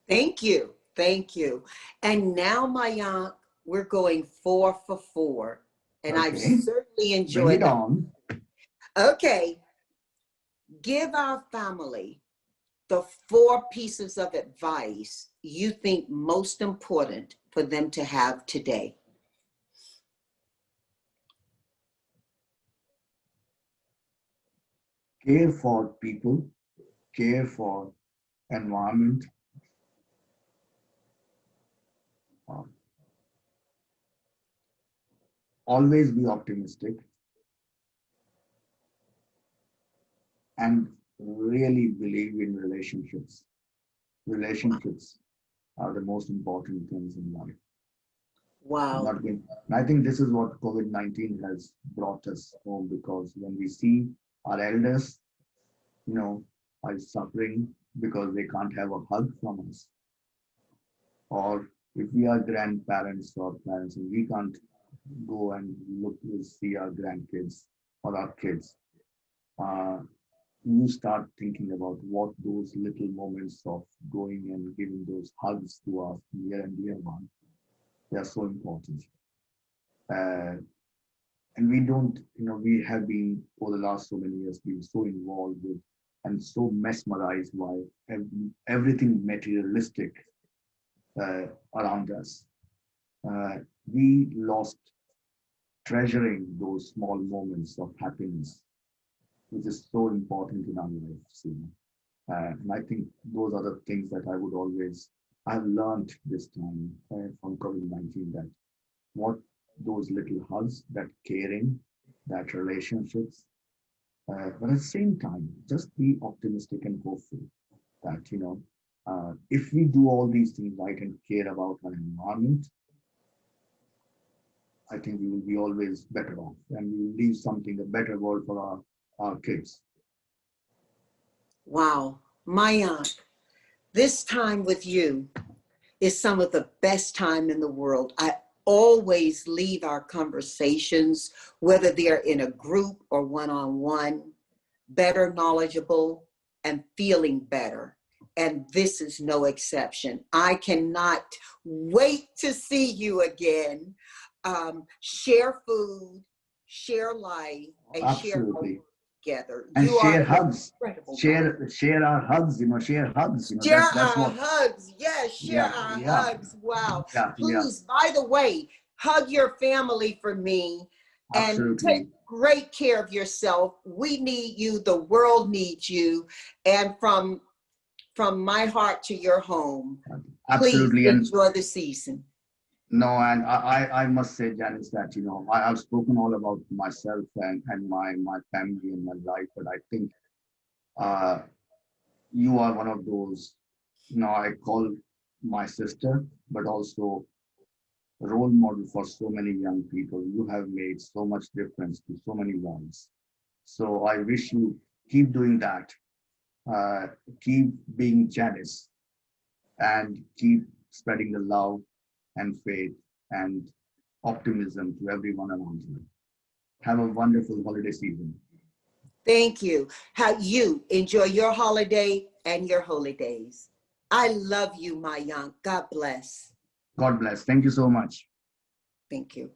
Thank you. Thank you. And now, Mayank, we're going 4 for 4. And Okay. I've certainly enjoyed Bring it them. on. Okay. Give our family the 4 pieces of advice you think most important for them to have today. Care for people, care for environment, always be optimistic, and really believe in relationships. Relationships are the most important things in life. Wow. I think this is what COVID-19 has brought us home, because when we see our elders, are suffering because they can't have a hug from us, or if we are grandparents or parents and we can't go and look to see our grandkids or our kids, you start thinking about what those little moments of going and giving those hugs to our near and dear one, they are so important. And we don't, we have been, for the last so many years, been so involved with and so mesmerized by everything materialistic around us. We lost treasuring those small moments of happiness, which is so important in our lives. And I think those are the things that I've learned this time from COVID-19, that what those little hugs, that caring, that relationships, but at the same time, just be optimistic and hopeful that, if we do all these things right and care about our environment, I think we will be always better off, and we will leave a better world for our kids. Wow. Mayank, this time with you is some of the best time in the world. I always leave our conversations, whether they're in a group or one-on-one, better knowledgeable and feeling better. And this is no exception. I cannot wait to see you again. Share food, share life, and Absolutely. share together. And you share are hugs. incredible. Share our hugs. Share hugs. Share That's our what. hugs. Yes, share our hugs. Wow. Please, by the way, hug your family for me. Absolutely. And take great care of yourself. We need you. The world needs you. And from my heart to your home, absolutely, please enjoy the season. No, and I must say, Janice, that I've spoken all about myself and my family and my life, but I think you are one of those, I call my sister, but also role model for so many young people. You have made so much difference to so many lives. So I wish you keep doing that. Keep being Janice, and keep spreading the love and faith and optimism to everyone around you. Have a wonderful holiday season. Thank you. How you enjoy your holiday and your holidays. I love you, Mayank. God bless. God bless. Thank you so much. Thank you.